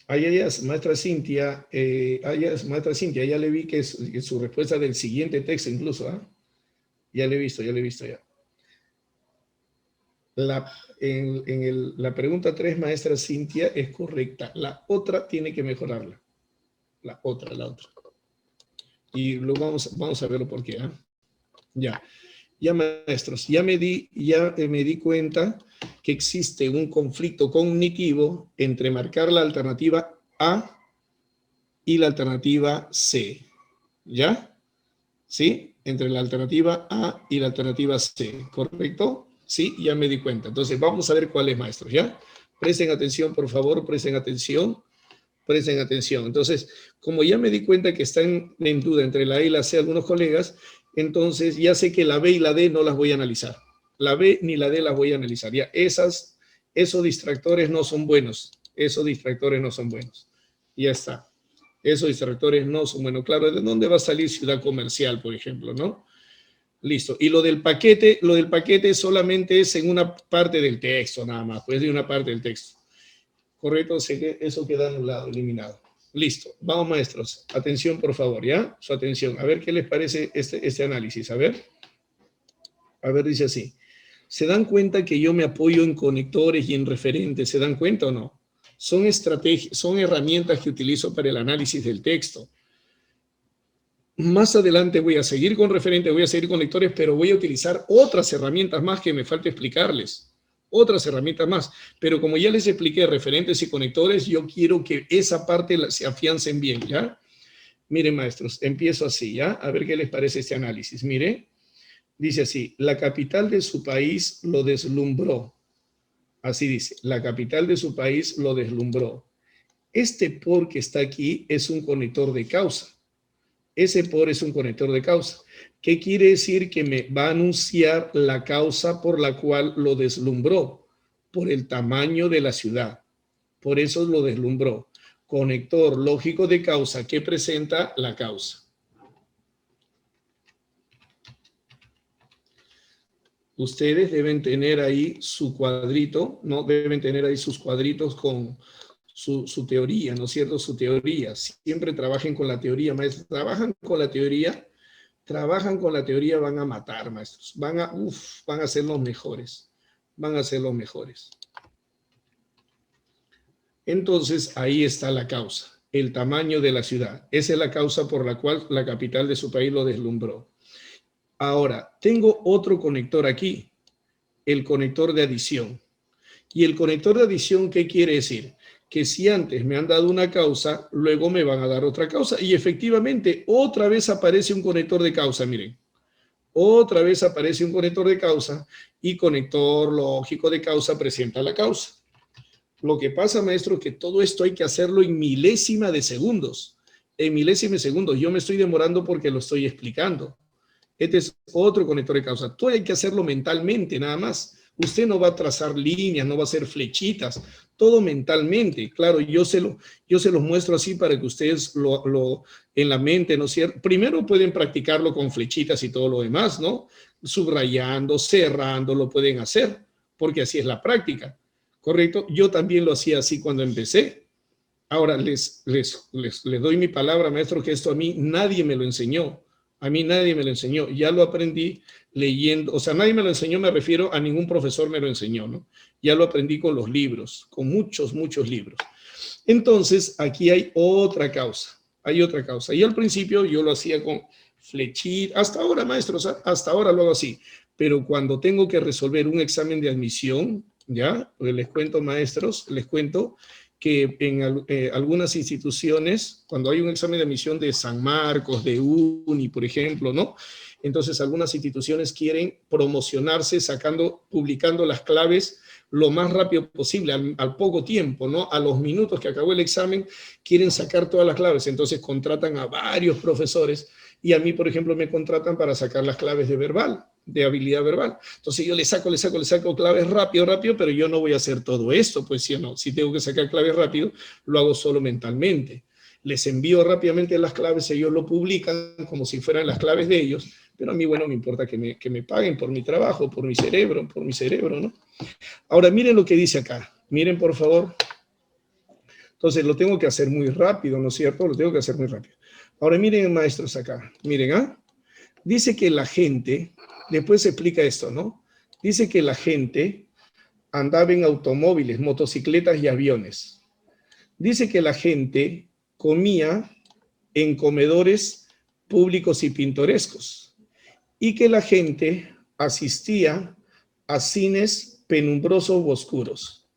Maestra Cintia, ya le vi que su respuesta del siguiente texto incluso, ¿ah? Ya le he visto ya. La pregunta 3, maestra Cintia, es correcta. La otra tiene que mejorarla. La otra. Y luego vamos a verlo por qué, ¿ah? Ya maestros, ya me di cuenta que existe un conflicto cognitivo entre marcar la alternativa A y la alternativa C. ¿Ya? ¿Sí? Entre la alternativa A y la alternativa C, ¿correcto? Sí, ya me di cuenta. Entonces, vamos a ver cuál es, maestros, ¿ya? Presten atención, por favor, presten atención. Entonces, como ya me di cuenta que están en duda entre la A y la C algunos colegas, entonces ya sé que la B y la D no las voy a analizar. La B ni la D las voy a analizar. Ya esos distractores no son buenos. Ya está. Esos distractores no son buenos. Claro, ¿de dónde va a salir Ciudad Comercial, por ejemplo, no? Listo. Y lo del paquete solamente es en una parte del texto, nada más. Pues de una parte del texto. Correcto, eso queda anulado, eliminado. Listo. Vamos, maestros. Atención, por favor, ¿ya? Su atención. A ver qué les parece este análisis. A ver, dice así. ¿Se dan cuenta que yo me apoyo en conectores y en referentes? ¿Se dan cuenta o no? son estrategias, son herramientas que utilizo para el análisis del texto. Más adelante voy a seguir con referentes, voy a seguir con lectores, pero voy a utilizar otras herramientas más que me falta explicarles. Otras herramientas más. Pero como ya les expliqué referentes y conectores, yo quiero que esa parte se afiancen bien, ¿ya? Miren, maestros, empiezo así, ¿ya? A ver qué les parece este análisis. Mire, dice así, la capital de su país lo deslumbró. Así dice, la capital de su país lo deslumbró. Este por que está aquí es un conector de causa. Ese por es un conector de causa. ¿Qué quiere decir? Que me va a anunciar la causa por la cual lo deslumbró, por el tamaño de la ciudad. Por eso lo deslumbró. Conector lógico de causa que presenta la causa. Ustedes deben tener ahí su cuadrito, ¿no? Deben tener ahí sus cuadritos con su teoría, ¿no es cierto? Su teoría. Siempre trabajen con la teoría, maestros. Trabajan con la teoría, van a matar, maestros. Van a ser los mejores. Van a ser los mejores. Entonces, ahí está la causa, el tamaño de la ciudad. Esa es la causa por la cual la capital de su país lo deslumbró. Ahora, tengo otro conector aquí, el conector de adición. Y el conector de adición, ¿qué quiere decir? Que si antes me han dado una causa, luego me van a dar otra causa. Y efectivamente, otra vez aparece un conector de causa, miren. Otra vez aparece un conector de causa y conector lógico de causa presenta la causa. Lo que pasa, maestro, que todo esto hay que hacerlo en milésima de segundos. En milésima de segundos. Yo me estoy demorando porque lo estoy explicando. Este es otro conector de causa. Todo hay que hacerlo mentalmente, nada más. Usted no va a trazar líneas, no va a hacer flechitas. Todo mentalmente. Claro, yo se los muestro así para que ustedes en la mente, ¿no es cierto? Primero pueden practicarlo con flechitas y todo lo demás, ¿no? Subrayando, cerrando, lo pueden hacer, porque así es la práctica. ¿Correcto? Yo también lo hacía así cuando empecé. Ahora les doy mi palabra, maestro, que esto a mí nadie me lo enseñó. A mí nadie me lo enseñó. Ya lo aprendí leyendo. O sea, nadie me lo enseñó, me refiero a ningún profesor me lo enseñó, ¿no? Ya lo aprendí con los libros, con muchos, muchos libros. Entonces, aquí hay otra causa. Hay otra causa. Y al principio yo lo hacía con flechita. Hasta ahora, maestros, hasta ahora lo hago así. Pero cuando tengo que resolver un examen de admisión, ¿ya? Pues les cuento, maestros, les cuento que en algunas instituciones, cuando hay un examen de admisión de San Marcos, de UNI, por ejemplo, ¿no? Entonces, algunas instituciones quieren promocionarse publicando las claves lo más rápido posible, al poco tiempo, ¿no? A los minutos que acabó el examen, quieren sacar todas las claves. Entonces, contratan a varios profesores y a mí, por ejemplo, me contratan para sacar las claves de habilidad verbal. Entonces yo le saco claves rápido, pero yo no voy a hacer todo esto, pues sí o no. Si tengo que sacar claves rápido, lo hago solo mentalmente. Les envío rápidamente las claves, ellos lo publican como si fueran las claves de ellos, pero a mí, bueno, me importa que me paguen por mi trabajo, por mi cerebro, ¿no? Ahora, miren lo que dice acá. Miren, por favor. Entonces, lo tengo que hacer muy rápido, ¿no es cierto? Lo tengo que hacer muy rápido. Ahora, miren, maestros, acá. Miren, ¿ah? Dice que la gente, después se explica esto, ¿no? Dice que la gente andaba en automóviles, motocicletas y aviones. Dice que la gente comía en comedores públicos y pintorescos. Y que la gente asistía a cines penumbrosos u oscuros.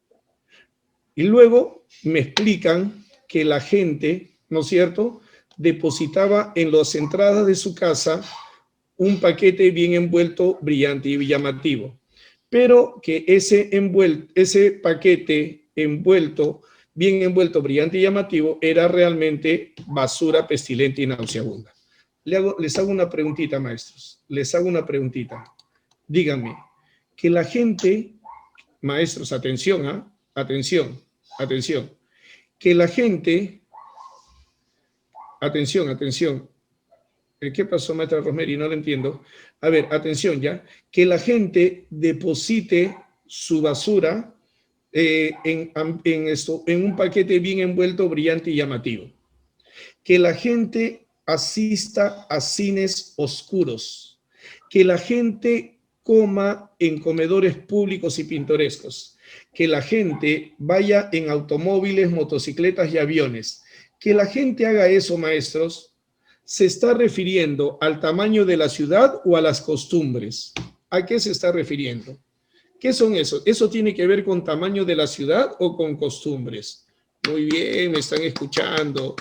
Y luego me explican que la gente, ¿no es cierto?, depositaba en las entradas de su casa un paquete bien envuelto, brillante y llamativo. Pero que ese paquete envuelto, bien envuelto, brillante y llamativo, era realmente basura pestilente y nauseabunda. Les hago una preguntita, maestros. Les hago una preguntita. Díganme, que la gente, maestros, atención, ¿ah? Atención. Que la gente, atención. ¿Qué pasó, maestra Rosemary? No lo entiendo. A ver, atención ya. Que la gente deposite su basura en un paquete bien envuelto, brillante y llamativo. Que la gente asista a cines oscuros. Que la gente coma en comedores públicos y pintorescos. Que la gente vaya en automóviles, motocicletas y aviones. Que la gente haga eso, maestros, ¿se está refiriendo al tamaño de la ciudad o a las costumbres? ¿A qué se está refiriendo? ¿Qué son eso? ¿Eso tiene que ver con tamaño de la ciudad o con costumbres? Muy bien, me están escuchando.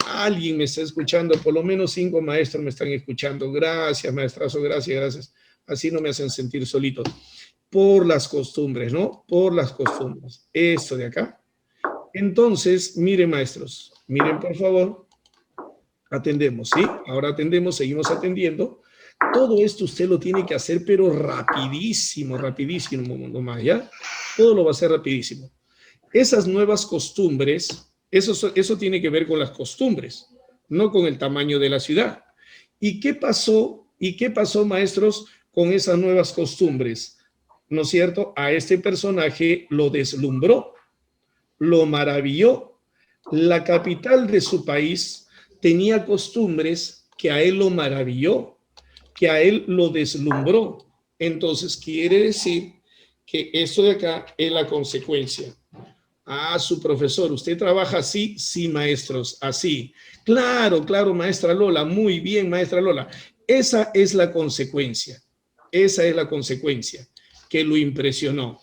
Alguien me está escuchando, por lo menos 5 maestros me están escuchando. Gracias, maestrazo, gracias, gracias. Así no me hacen sentir solito. Por las costumbres, ¿no? Por las costumbres. Esto de acá. Entonces, miren, maestros, miren, por favor. Atendemos, ¿sí? Ahora atendemos, seguimos atendiendo. Todo esto usted lo tiene que hacer, pero rapidísimo, rapidísimo, nomás, ¿ya? Todo lo va a hacer rapidísimo. Esas nuevas costumbres, eso tiene que ver con las costumbres, no con el tamaño de la ciudad. ¿Y qué pasó? ¿Y qué pasó, maestros, con esas nuevas costumbres? ¿No es cierto? A este personaje lo deslumbró, lo maravilló. La capital de su país tenía costumbres que a él lo maravilló, que a él lo deslumbró. Entonces quiere decir que esto de acá es la consecuencia. Ah, su profesor, ¿usted trabaja así? Sí, maestros, así. Claro, claro, maestra Lola, muy bien, maestra Lola. Esa es la consecuencia. Esa es la consecuencia que lo impresionó.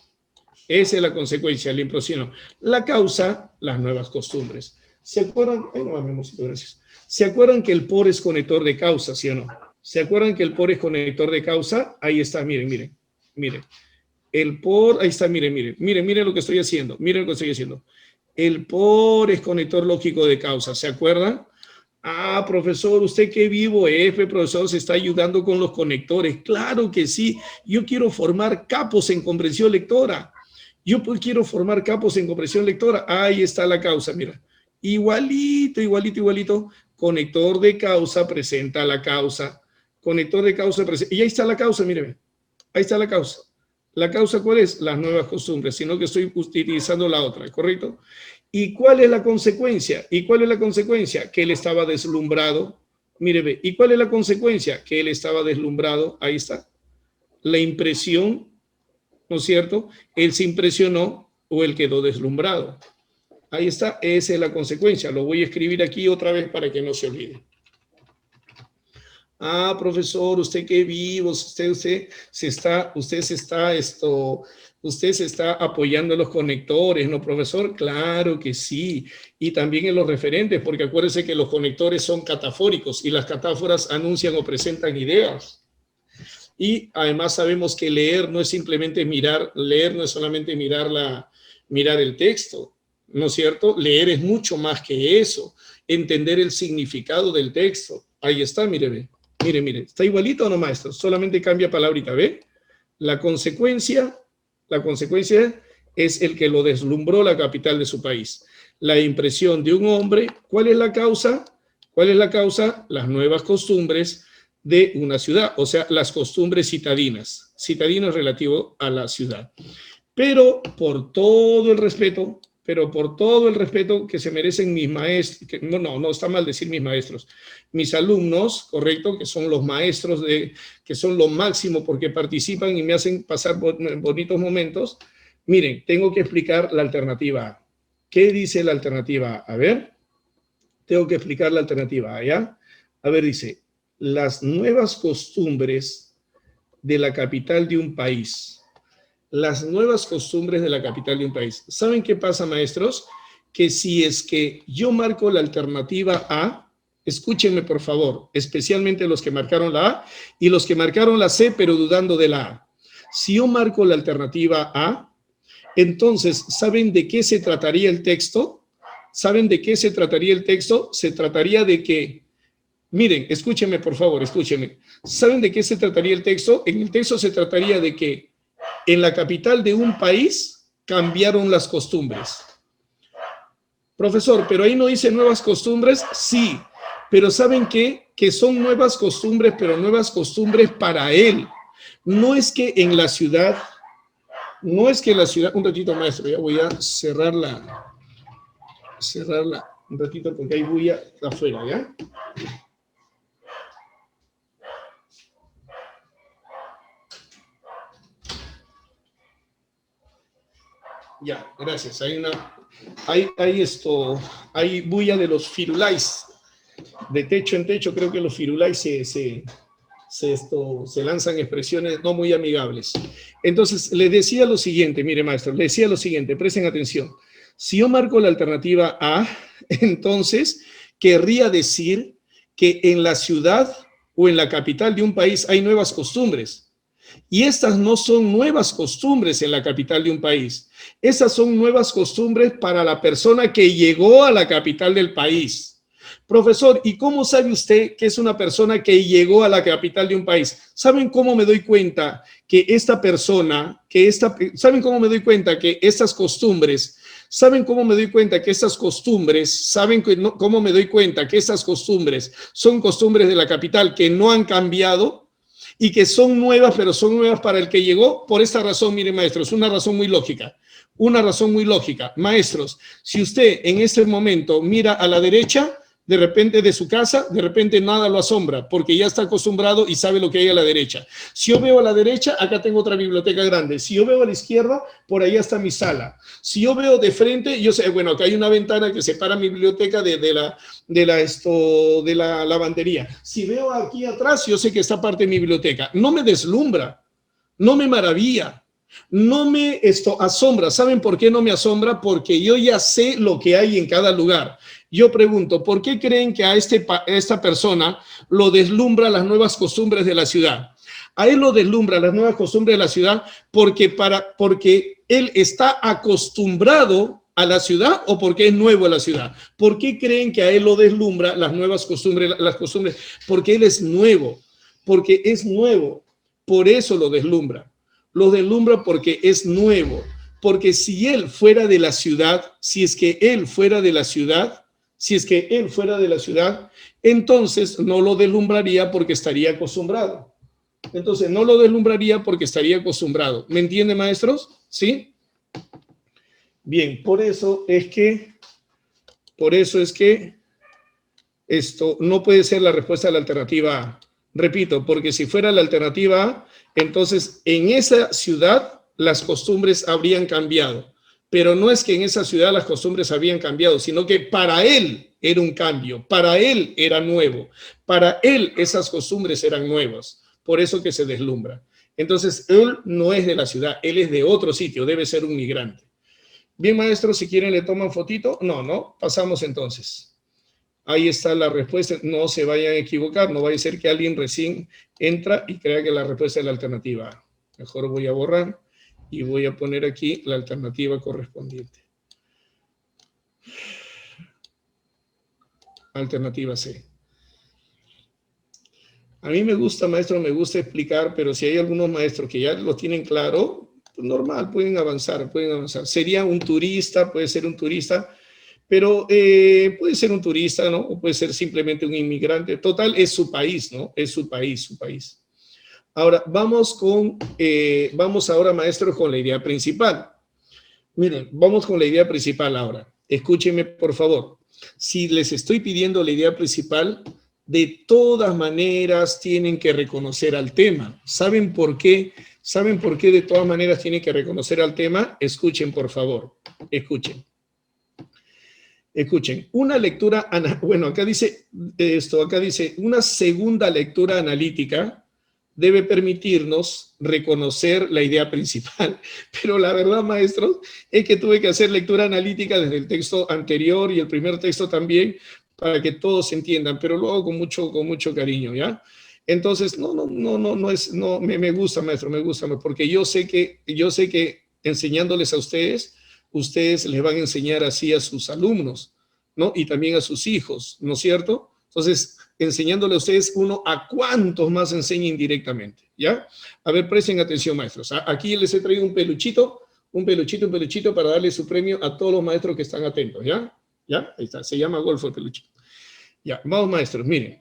Esa es la consecuencia, le impresionó. La causa, las nuevas costumbres. ¿Se acuerdan? Ay, no, amorcito, gracias. ¿Se acuerdan que el por es conector de causa, sí o no? ¿Se acuerdan que el por es conector de causa? Ahí está, miren, miren, miren. El por, ahí está, miren, miren, miren, miren lo que estoy haciendo, miren lo que estoy haciendo. El por es conector lógico de causa, ¿se acuerdan? Ah, profesor, usted qué vivo es, profesor, se está ayudando con los conectores. Claro que sí, yo quiero formar capos en comprensión lectora. Yo quiero formar capos en comprensión lectora. Ahí está la causa, mira. Igualito, igualito, igualito. Conector de causa presenta la causa. Conector de causa presenta. Y ahí está la causa, míreme. Ahí está la causa. ¿La causa cuál es? Las nuevas costumbres, sino que estoy utilizando la otra, ¿correcto? ¿Y cuál es la consecuencia? ¿Y cuál es la consecuencia? Que él estaba deslumbrado. Míreme. ¿Y cuál es la consecuencia? Que él estaba deslumbrado. Ahí está. La impresión, ¿no es cierto? Él se impresionó o él quedó deslumbrado. Ahí está, esa es la consecuencia. Lo voy a escribir aquí otra vez para que no se olvide. Ah, profesor, usted qué vivo, usted se está apoyando en los conectores, ¿no, profesor? Claro que sí. Y también en los referentes, porque acuérdese que los conectores son catafóricos y las catáforas anuncian o presentan ideas. Y además sabemos que leer no es simplemente mirar, leer no es solamente mirar el texto, ¿no es cierto? Leer es mucho más que eso, entender el significado del texto. Ahí está, mire, mire, está igualito o no, maestro, solamente cambia palabrita, ¿ve? La consecuencia es el que lo deslumbró la capital de su país. La impresión de un hombre, ¿cuál es la causa? ¿Cuál es la causa? Las nuevas costumbres de una ciudad, o sea, las costumbres citadinas. Citadinas relativo a la ciudad. Pero por todo el respeto que se merecen mis maestros, no está mal decir mis maestros, mis alumnos, correcto, que son los maestros, que son lo máximo porque participan y me hacen pasar bonitos momentos. Miren, tengo que explicar la alternativa A. ¿Qué dice la alternativa A? A ver, tengo que explicar la alternativa A, ¿ya? A ver, dice, las nuevas costumbres de la capital de un país. Las nuevas costumbres de la capital de un país. ¿Saben qué pasa, maestros? Que si es que yo marco la alternativa A, escúchenme por favor, especialmente los que marcaron la A y los que marcaron la C, pero dudando de la A. Si yo marco la alternativa A, entonces, ¿saben de qué se trataría el texto? ¿Saben de qué se trataría el texto? Se trataría de que, miren, escúchenme por favor, escúchenme. ¿Saben de qué se trataría el texto? En el texto se trataría de que en la capital de un país cambiaron las costumbres. Profesor, pero ahí no dice nuevas costumbres. Sí, pero ¿saben qué? Que son nuevas costumbres, pero nuevas costumbres para él. No es que en la ciudad, un ratito, maestro, ya voy a cerrarla un ratito porque hay bulla afuera, ¿ya? Ya, gracias. Hay bulla de los firulais. De techo en techo, creo que los firulais se lanzan expresiones no muy amigables. Entonces, le decía lo siguiente, mire, maestro, le decía lo siguiente, presten atención. Si yo marco la alternativa A, entonces querría decir que en la ciudad o en la capital de un país hay nuevas costumbres. Y estas no son nuevas costumbres en la capital de un país. Esas son nuevas costumbres para la persona que llegó a la capital del país. Profesor, ¿y cómo sabe usted que es una persona que llegó a la capital de un país? ¿Saben cómo me doy cuenta que esta persona, saben cómo me doy cuenta que estas costumbres, saben cómo me doy cuenta que estas costumbres, cómo me doy cuenta que estas costumbres son costumbres de la capital que no han cambiado y que son nuevas, pero son nuevas para el que llegó? Por esta razón, miren, maestros, una razón muy lógica. Una razón muy lógica. Maestros, si usted en este momento mira a la derecha, de repente de su casa, de repente nada lo asombra, porque ya está acostumbrado y sabe lo que hay a la derecha. Si yo veo a la derecha, acá tengo otra biblioteca grande. Si yo veo a la izquierda, por allá está mi sala. Si yo veo de frente, yo sé, bueno, acá hay una ventana que separa mi biblioteca de la lavandería. Si veo aquí atrás, yo sé que esta parte de mi biblioteca. No me deslumbra, no me maravilla. No me asombra. ¿Saben por qué no me asombra? Porque yo ya sé lo que hay en cada lugar. Yo pregunto, ¿por qué creen que a esta persona lo deslumbra las nuevas costumbres de la ciudad? A él lo deslumbra las nuevas costumbres de la ciudad porque él está acostumbrado a la ciudad o porque es nuevo a la ciudad. ¿Por qué creen que a él lo deslumbra las nuevas costumbres, las costumbres? Porque él es nuevo, porque es nuevo. Por eso lo deslumbra. Lo deslumbra porque es nuevo. Porque si él fuera de la ciudad, si es que él fuera de la ciudad, entonces no lo deslumbraría porque estaría acostumbrado. Entonces no lo deslumbraría porque estaría acostumbrado. ¿Me entienden, maestros? ¿Sí? Bien, por eso es que esto no puede ser la respuesta a la alternativa A. Repito, porque si fuera la alternativa A, entonces en esa ciudad las costumbres habrían cambiado. Pero no es que en esa ciudad las costumbres habían cambiado, sino que para él era un cambio, para él era nuevo, para él esas costumbres eran nuevas, por eso que se deslumbra. Entonces, él no es de la ciudad, él es de otro sitio, debe ser un migrante. Bien, maestros, si quieren le toman fotito. No, pasamos entonces. Ahí está la respuesta, no se vayan a equivocar, no vaya a ser que alguien recién entra y crea que la respuesta es la alternativa A. Mejor voy a borrar y voy a poner aquí la alternativa correspondiente. Alternativa C. A mí me gusta, maestro, me gusta explicar, pero si hay algunos maestros que ya lo tienen claro, pues normal, pueden avanzar. Sería un turista, puede ser un turista, pero puede ser un turista, ¿no? O puede ser simplemente un inmigrante. Total, es su país, ¿no? Es su país. Ahora, vamos ahora, maestro, con la idea principal. Miren, vamos con la idea principal ahora. Escúchenme, por favor. Si les estoy pidiendo la idea principal, de todas maneras tienen que reconocer al tema. ¿Saben por qué? ¿Saben por qué de todas maneras tienen que reconocer al tema? Escuchen, por favor. Escuchen. Una lectura, bueno, acá dice una segunda lectura analítica debe permitirnos reconocer la idea principal. Pero la verdad, maestros, es que tuve que hacer lectura analítica desde el texto anterior y el primer texto también para que todos entiendan, pero lo hago con mucho cariño, ¿ya? Entonces, me gusta, maestro, me gusta, porque yo sé que enseñándoles a ustedes les van a enseñar así a sus alumnos, ¿no? Y también a sus hijos, ¿no es cierto? Entonces, enseñándole a ustedes uno a cuántos más enseña indirectamente, ¿ya? A ver, presten atención, maestros. Aquí les he traído un peluchito para darle su premio a todos los maestros que están atentos, ¿ya? ¿Ya? Ahí está, se llama Golfo el peluchito. Ya, vamos, maestros, miren,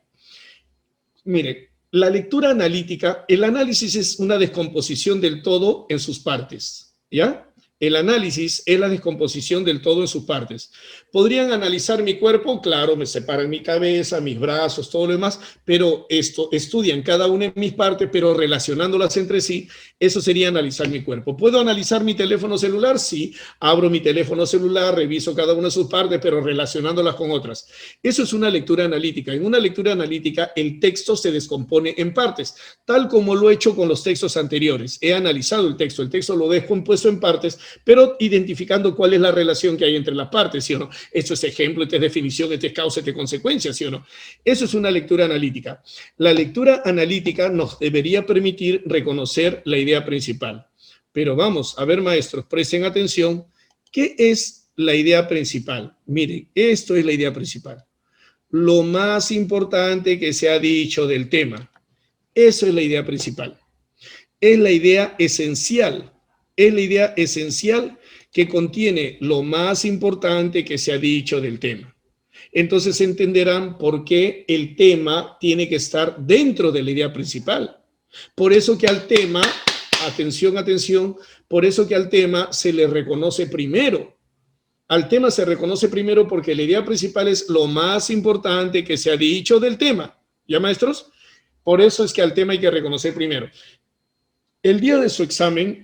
la lectura analítica, el análisis es una descomposición del todo en sus partes, ¿ya? El análisis es la descomposición del todo en sus partes. ¿Podrían analizar mi cuerpo? Claro, me separan mi cabeza, mis brazos, todo lo demás, pero estudian cada una de mis partes, pero relacionándolas entre sí, eso sería analizar mi cuerpo. ¿Puedo analizar mi teléfono celular? Sí, abro mi teléfono celular, reviso cada una de sus partes, pero relacionándolas con otras. Eso es una lectura analítica. En una lectura analítica, el texto se descompone en partes, tal como lo he hecho con los textos anteriores. He analizado el texto lo he descompuesto en partes, pero identificando cuál es la relación que hay entre las partes, ¿sí o no? Esto es ejemplo, esta es definición, esta es causa, esta es consecuencia, ¿sí o no? Eso es una lectura analítica. La lectura analítica nos debería permitir reconocer la idea principal. Pero vamos, a ver, maestros, presten atención. ¿Qué es la idea principal? Miren, esto es la idea principal. Lo más importante que se ha dicho del tema. Eso es la idea principal. Es la idea esencial. Es la idea esencial que contiene lo más importante que se ha dicho del tema. Entonces entenderán por qué el tema tiene que estar dentro de la idea principal. Por eso que al tema, atención, por eso que al tema se le reconoce primero. Al tema se reconoce primero porque la idea principal es lo más importante que se ha dicho del tema. ¿Ya, maestros? Por eso es que al tema hay que reconocer primero. El día de su examen,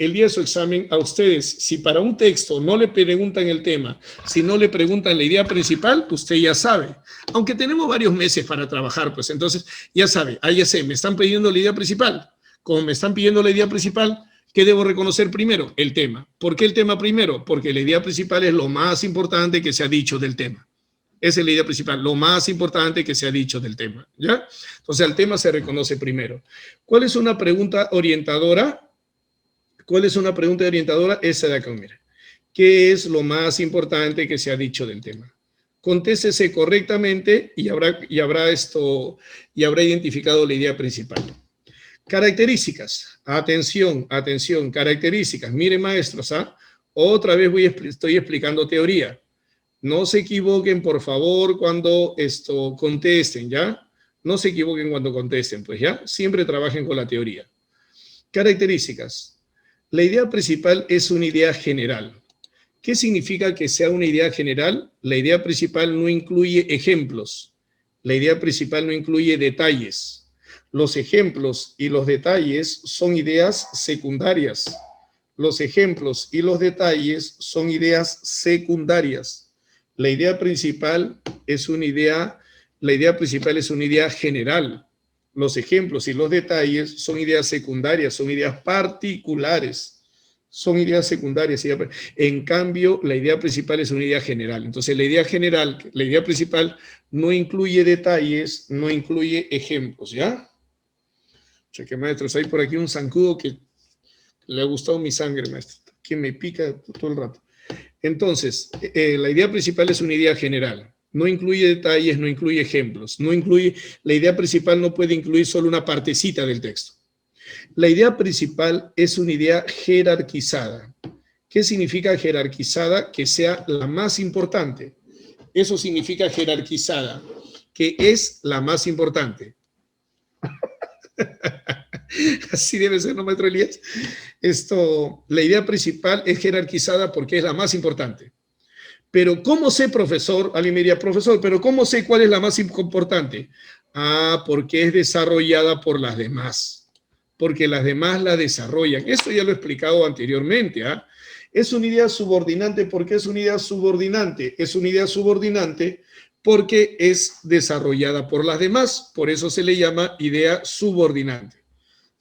a ustedes, si para un texto no le preguntan el tema, si no le preguntan la idea principal, usted ya sabe. Aunque tenemos varios meses para trabajar, pues entonces ya sabe, ya sé, me están pidiendo la idea principal. Como me están pidiendo la idea principal, ¿qué debo reconocer primero? El tema. ¿Por qué el tema primero? Porque la idea principal es lo más importante que se ha dicho del tema. Esa es la idea principal, lo más importante que se ha dicho del tema, ¿ya? Entonces, el tema se reconoce primero. ¿Cuál es una pregunta orientadora? ¿Cuál es una pregunta orientadora? Esa de acá, mira. ¿Qué es lo más importante que se ha dicho del tema? Contéstese correctamente y habrá identificado la idea principal. Características. Atención, características. Miren, maestros, otra vez estoy explicando teoría. No se equivoquen, por favor, cuando contesten, ¿ya? No se equivoquen cuando contesten, pues, ¿ya? Siempre trabajen con la teoría. Características. La idea principal es una idea general. ¿Qué significa que sea una idea general? La idea principal no incluye ejemplos. La idea principal no incluye detalles. Los ejemplos y los detalles son ideas secundarias. Los ejemplos y los detalles son ideas secundarias. La idea principal es una idea general. Los ejemplos y los detalles son ideas secundarias, son ideas particulares, son ideas secundarias. En cambio, la idea principal es una idea general. Entonces, la idea principal no incluye detalles, no incluye ejemplos, ¿ya? Cheque, maestros, hay por aquí un zancudo que le ha gustado mi sangre, maestro, que me pica todo el rato. Entonces, la idea principal es una idea general. No incluye detalles, no incluye ejemplos. La idea principal no puede incluir solo una partecita del texto. La idea principal es una idea jerarquizada. ¿Qué significa jerarquizada? Que sea la más importante. Eso significa jerarquizada, que es la más importante. Así debe ser, ¿no, maestro Elías? La idea principal es jerarquizada porque es la más importante. Pero ¿cómo sé, profesor? Alguien me diría, profesor, ¿pero cómo sé cuál es la más importante? Porque es desarrollada por las demás. Porque las demás la desarrollan. Esto ya lo he explicado anteriormente. Es una idea subordinante. ¿Por qué es una idea subordinante? Es una idea subordinante porque es desarrollada por las demás. Por eso se le llama idea subordinante.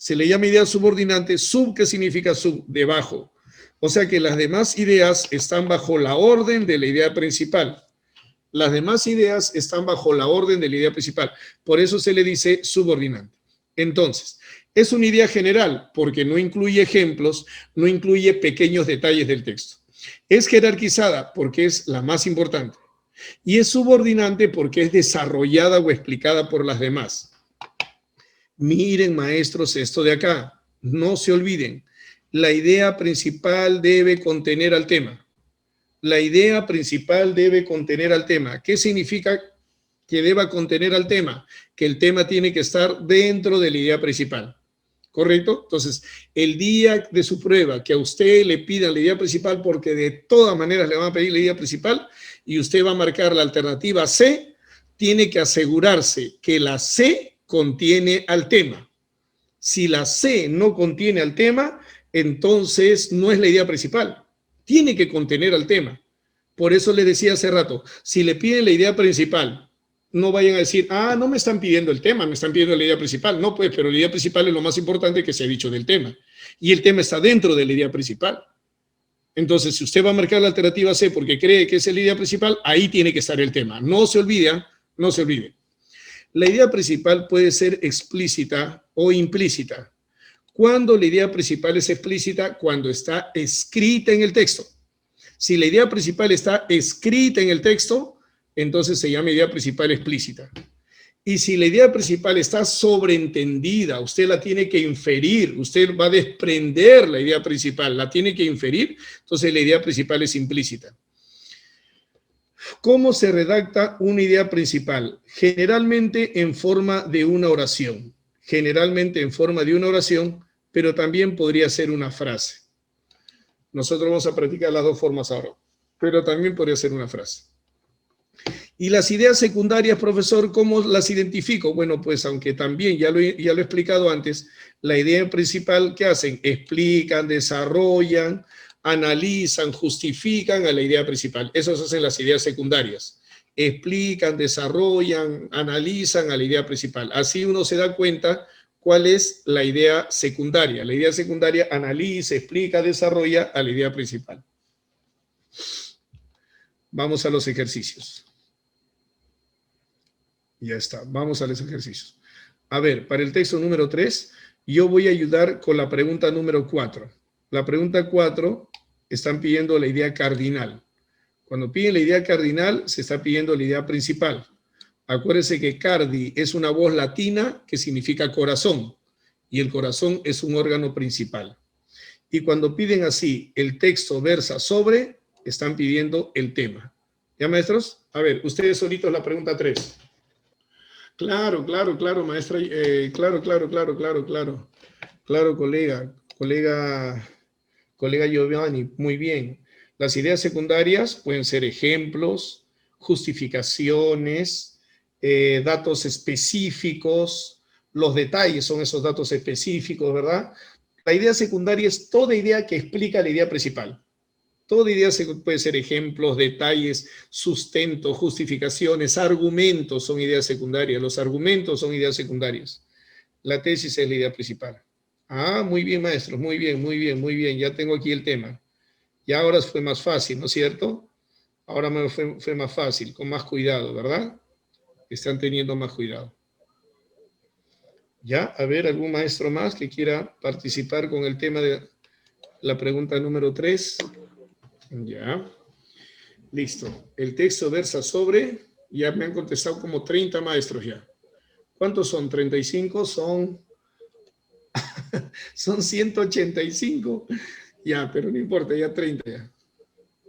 Se le llama idea subordinante, sub, ¿qué significa sub? Debajo. O sea que las demás ideas están bajo la orden de la idea principal. Las demás ideas están bajo la orden de la idea principal. Por eso se le dice subordinante. Entonces, es una idea general porque no incluye ejemplos, no incluye pequeños detalles del texto. Es jerarquizada porque es la más importante. Y es subordinante porque es desarrollada o explicada por las demás. Miren, maestros, esto de acá. No se olviden. La idea principal debe contener al tema. La idea principal debe contener al tema. ¿Qué significa que deba contener al tema? Que el tema tiene que estar dentro de la idea principal. ¿correcto? Entonces, el día de su prueba que a usted le pidan la idea principal, porque de todas maneras le van a pedir la idea principal, y usted va a marcar la alternativa C, tiene que asegurarse que la C contiene al tema. Si la C no contiene al tema, entonces no es la idea principal. Tiene que contener al tema. Por eso les decía hace rato, si le piden la idea principal, no vayan a decir, no me están pidiendo el tema, me están pidiendo la idea principal. No, pues, pero la idea principal es lo más importante que se ha dicho del tema. Y el tema está dentro de la idea principal. Entonces, si usted va a marcar la alternativa C porque cree que es la idea principal, ahí tiene que estar el tema. No se olvide, no se olvide. La idea principal puede ser explícita o implícita. ¿Cuándo la idea principal es explícita? Cuando está escrita en el texto. Si la idea principal está escrita en el texto, entonces se llama idea principal explícita. Y si la idea principal está sobreentendida, usted la tiene que inferir, usted va a desprender la idea principal, la tiene que inferir, entonces la idea principal es implícita. ¿Cómo se redacta una idea principal? Generalmente en forma de una oración. Generalmente en forma de una oración, pero también podría ser una frase. Nosotros vamos a practicar las dos formas ahora, pero también podría ser una frase. Y las ideas secundarias, profesor, ¿cómo las identifico? Bueno, pues aunque también ya lo he explicado antes, la idea principal, ¿qué hacen? Explican, desarrollan, analizan, justifican a la idea principal. Eso se hacen las ideas secundarias. Explican, desarrollan, analizan a la idea principal. Así uno se da cuenta cuál es la idea secundaria. La idea secundaria analiza, explica, desarrolla a la idea principal. Vamos a los ejercicios. Ya está, vamos a los ejercicios. A ver, para el texto número 3, yo voy a ayudar con la pregunta número 4. La pregunta 4, están pidiendo la idea cardinal. Cuando piden la idea cardinal, se está pidiendo la idea principal. Acuérdense que cardi es una voz latina que significa corazón, y el corazón es un órgano principal. Y cuando piden así, el texto versa sobre, están pidiendo el tema. ¿Ya, maestros? A ver, ustedes solitos la pregunta 3. Claro, maestra. Claro, colega Giovanni, muy bien. Las ideas secundarias pueden ser ejemplos, justificaciones, datos específicos, los detalles son esos datos específicos, ¿verdad? La idea secundaria es toda idea que explica la idea principal. Toda idea puede ser ejemplos, detalles, sustento, justificaciones, argumentos son ideas secundarias. Los argumentos son ideas secundarias. La tesis es la idea principal. Muy bien, maestros, muy bien. Ya tengo aquí el tema. Ya ahora fue más fácil, ¿no es cierto? Ahora fue más fácil, con más cuidado, ¿verdad? Están teniendo más cuidado. Ya, a ver, algún maestro más que quiera participar con el tema de la pregunta número 3. Ya, listo. El texto versa sobre, ya me han contestado como 30 maestros ya. ¿Cuántos son? 35, son 185. Ya, pero no importa, ya 30 ya.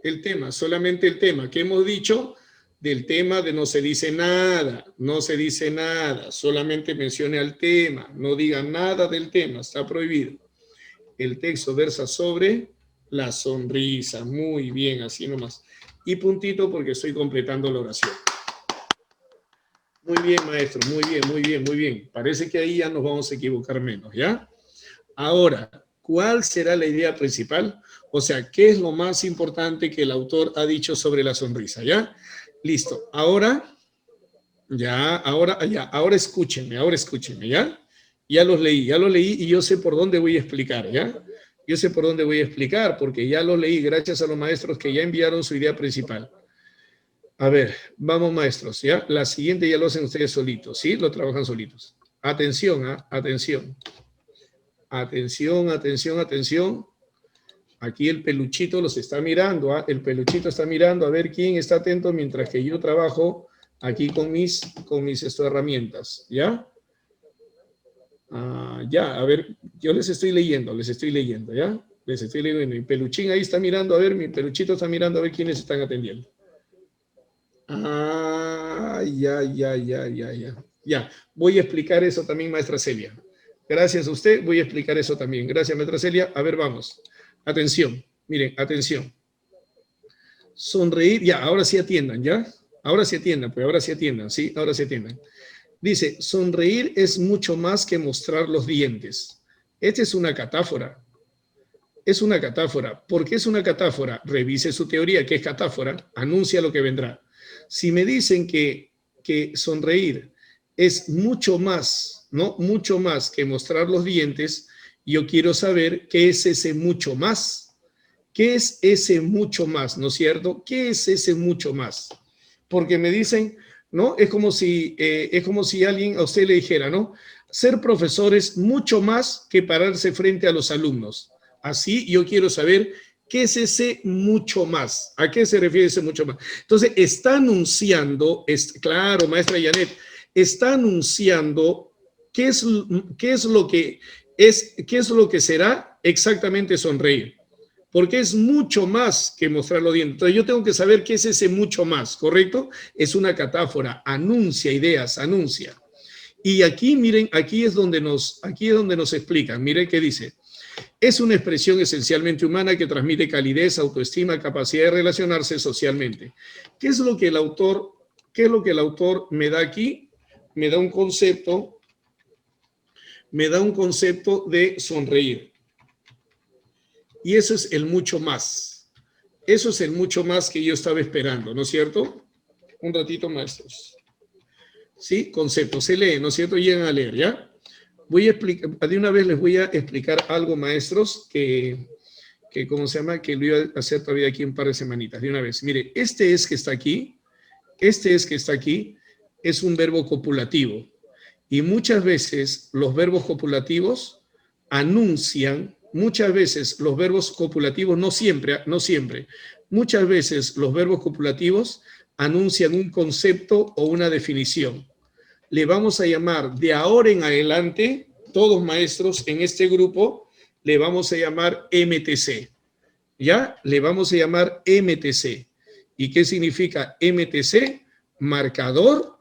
El tema, solamente el tema. ¿Qué hemos dicho? Del tema de no se dice nada, solamente mencione al tema, no diga nada del tema, está prohibido. El texto versa sobre la sonrisa, muy bien, así nomás. Y puntito porque estoy completando la oración. Muy bien, maestro, muy bien. Parece que ahí ya nos vamos a equivocar menos, ¿ya? Ahora, ¿cuál será la idea principal? O sea, ¿qué es lo más importante que el autor ha dicho sobre la sonrisa, ya? Listo, ahora escúchenme, ¿ya? Ya los leí y yo sé por dónde voy a explicar, ¿ya? Yo sé por dónde voy a explicar porque ya lo leí gracias a los maestros que ya enviaron su idea principal. A ver, vamos maestros, ¿ya? La siguiente ya lo hacen ustedes solitos, ¿sí? Lo trabajan solitos. Atención, atención. Atención. Aquí el peluchito los está mirando, El peluchito está mirando a ver quién está atento mientras que yo trabajo aquí con mis herramientas, ¿ya? Ya, a ver, yo les estoy leyendo, ¿ya? Les estoy leyendo. Mi peluchín ahí está mirando, a ver, mi peluchito está mirando a ver quiénes están atendiendo. Ya. Ya, voy a explicar eso también, maestra Celia. Gracias a usted, voy a explicar eso también. Gracias, maestra Celia. A ver, vamos. Atención, miren, atención. Sonreír, ya, ahora sí atiendan, ¿ya? Ahora sí atiendan, pues ahora sí atiendan, ¿sí? Ahora sí atiendan. Dice, sonreír es mucho más que mostrar los dientes. Esta es una catáfora. Es una catáfora. ¿Por qué es una catáfora? Revise su teoría, que es catáfora, anuncia lo que vendrá. Si me dicen que sonreír es mucho más, ¿no? Mucho más que mostrar los dientes, yo quiero saber qué es ese mucho más. ¿Qué es ese mucho más? ¿No es cierto? ¿Qué es ese mucho más? Porque me dicen, ¿no? Es como si alguien a usted le dijera, ¿no? Ser profesor es mucho más que pararse frente a los alumnos. Así yo quiero saber qué es ese mucho más. ¿A qué se refiere ese mucho más? Entonces, está anunciando, claro, maestra Janet, está anunciando qué es lo que será exactamente sonreír. Porque es mucho más que mostrar los dientes. Entonces yo tengo que saber qué es ese mucho más, ¿correcto? Es una catáfora, anuncia ideas, anuncia. Y aquí, miren, aquí es donde nos explican. Miren qué dice. Es una expresión esencialmente humana que transmite calidez, autoestima, capacidad de relacionarse socialmente. ¿Qué es lo que el autor me da aquí? Me da un concepto de sonreír. Y eso es el mucho más. Eso es el mucho más que yo estaba esperando, ¿no es cierto? Un ratito, maestros. ¿Sí? Concepto. Se lee, ¿no es cierto? Llegan a leer, ¿ya? Voy a explicar, de una vez les voy a explicar algo, maestros, que ¿cómo se llama? Que lo iba a hacer todavía aquí un par de semanitas. De una vez. Mire, este es que está aquí, es un verbo copulativo. Y muchas veces los verbos copulativos anuncian. Muchas veces los verbos copulativos, no siempre, muchas veces los verbos copulativos anuncian un concepto o una definición. Le vamos a llamar de ahora en adelante, todos maestros en este grupo, le vamos a llamar MTC. ¿Ya? Le vamos a llamar MTC. ¿Y qué significa MTC? Marcador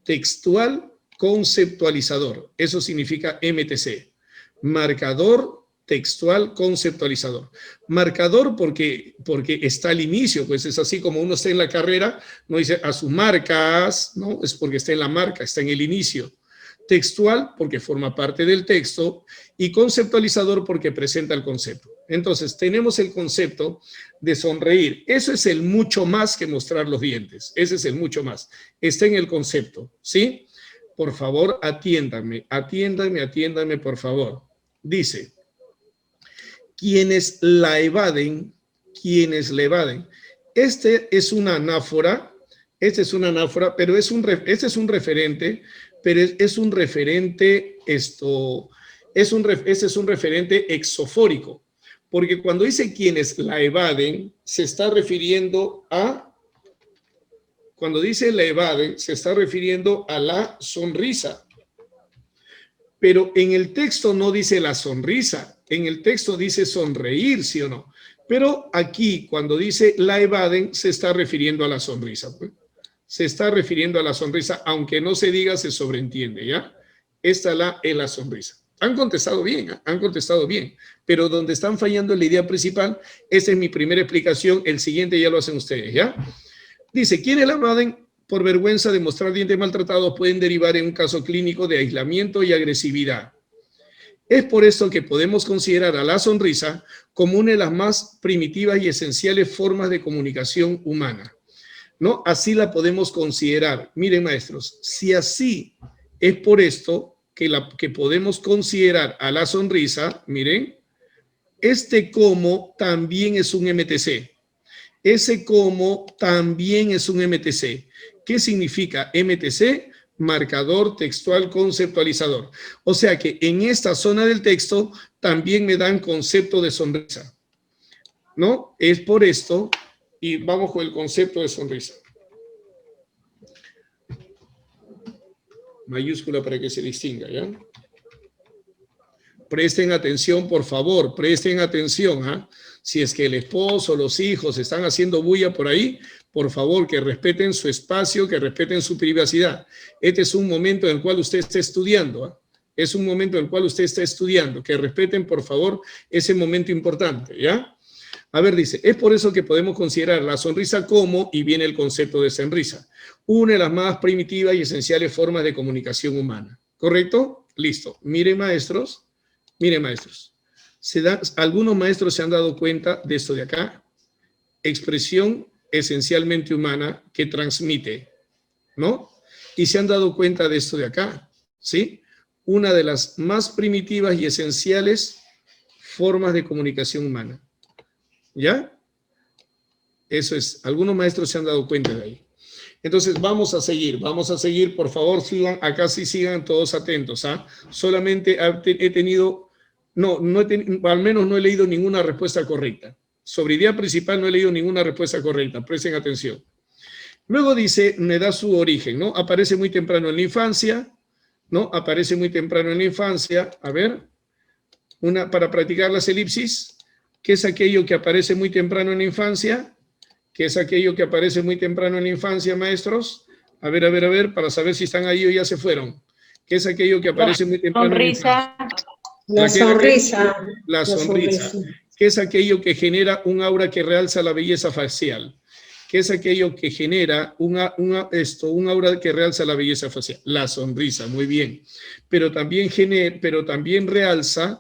textual conceptualizador. Eso significa MTC. Marcador textual conceptualizador. Marcador porque está al inicio, pues es así como uno está en la carrera, no dice a sus marcas, no, es porque está en la marca, está en el inicio. Textual porque forma parte del texto y conceptualizador porque presenta el concepto. Entonces tenemos el concepto de sonreír. Eso es el mucho más que mostrar los dientes. Ese es el mucho más. Está en el concepto, ¿sí? Por favor, atiéndanme, por favor. Dice, quienes la evaden. Este es una anáfora, pero este es un referente, pero es un referente exofórico, porque cuando dice quienes la evaden, se está refiriendo a, la sonrisa. Pero en el texto no dice la sonrisa, en el texto dice sonreír, ¿sí o no? Pero aquí, cuando dice la evaden, se está refiriendo a la sonrisa. Pues. Se está refiriendo a la sonrisa, aunque no se diga, se sobreentiende, ¿ya? Esta es la sonrisa. Han contestado bien, pero donde están fallando en la idea principal, esa es mi primera explicación, el siguiente ya lo hacen ustedes, ¿ya? Dice, ¿quiénes la evaden? Por vergüenza de mostrar dientes maltratados pueden derivar en un caso clínico de aislamiento y agresividad. Es por esto que podemos considerar a la sonrisa como una de las más primitivas y esenciales formas de comunicación humana, ¿no? Así la podemos considerar. Miren, maestros, si así es por esto que podemos considerar a la sonrisa, miren, este como también es un MTC. Ese como también es un MTC. ¿Qué significa MTC? Marcador textual conceptualizador. O sea que en esta zona del texto también me dan concepto de sonrisa, ¿no? Es por esto, y vamos con el concepto de sonrisa. Mayúscula para que se distinga, ¿ya? Presten atención, por favor, presten atención, ¿ah? Si es que el esposo, los hijos están haciendo bulla por ahí, por favor, que respeten su espacio, que respeten su privacidad. Este es un momento en el cual usted está estudiando, ¿ah? Es un momento en el cual usted está estudiando. Que respeten, por favor, ese momento importante, ¿ya? A ver, dice, es por eso que podemos considerar la sonrisa como, y viene el concepto de sonrisa, una de las más primitivas y esenciales formas de comunicación humana. ¿Correcto? Listo. Miren, maestros. Algunos maestros se han dado cuenta de esto de acá. Expresión esencialmente humana que transmite, ¿no? Y se han dado cuenta de esto de acá, ¿sí? Una de las más primitivas y esenciales formas de comunicación humana. ¿Ya? Eso es. Algunos maestros se han dado cuenta de ahí. Entonces, vamos a seguir, por favor, sigan, acá sí sigan todos atentos, ¿ah? Solamente he tenido, al menos no he leído ninguna respuesta correcta. Sobre idea principal no he leído ninguna respuesta correcta, presten atención. Luego dice, me da su origen, ¿no? Aparece muy temprano en la infancia, ¿no? Aparece muy temprano en la infancia. A ver, para practicar las elipsis. ¿Qué es aquello que aparece muy temprano en la infancia? ¿Qué es aquello que aparece muy temprano en la infancia, maestros? A ver, para saber si están ahí o ya se fueron. ¿Qué es aquello que aparece muy temprano en la infancia? La sonrisa. La sonrisa. ¿Qué es aquello que genera un aura que realza la belleza facial? ¿Qué es aquello que genera un aura que realza la belleza facial? La sonrisa, muy bien. Pero también realza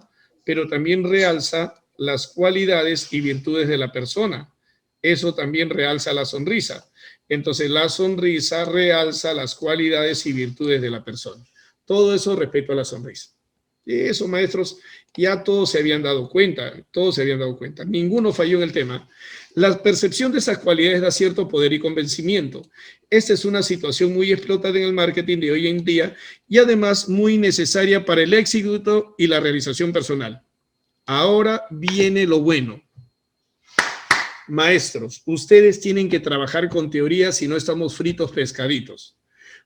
las cualidades y virtudes de la persona. Eso también realza la sonrisa. Entonces, la sonrisa realza las cualidades y virtudes de la persona. Todo eso respecto a la sonrisa. Y eso, maestros, ya todos se habían dado cuenta. Ninguno falló en el tema. La percepción de esas cualidades da cierto poder y convencimiento. Esta es una situación muy explotada en el marketing de hoy en día y además muy necesaria para el éxito y la realización personal. Ahora viene lo bueno. Maestros, ustedes tienen que trabajar con teoría si no estamos fritos pescaditos.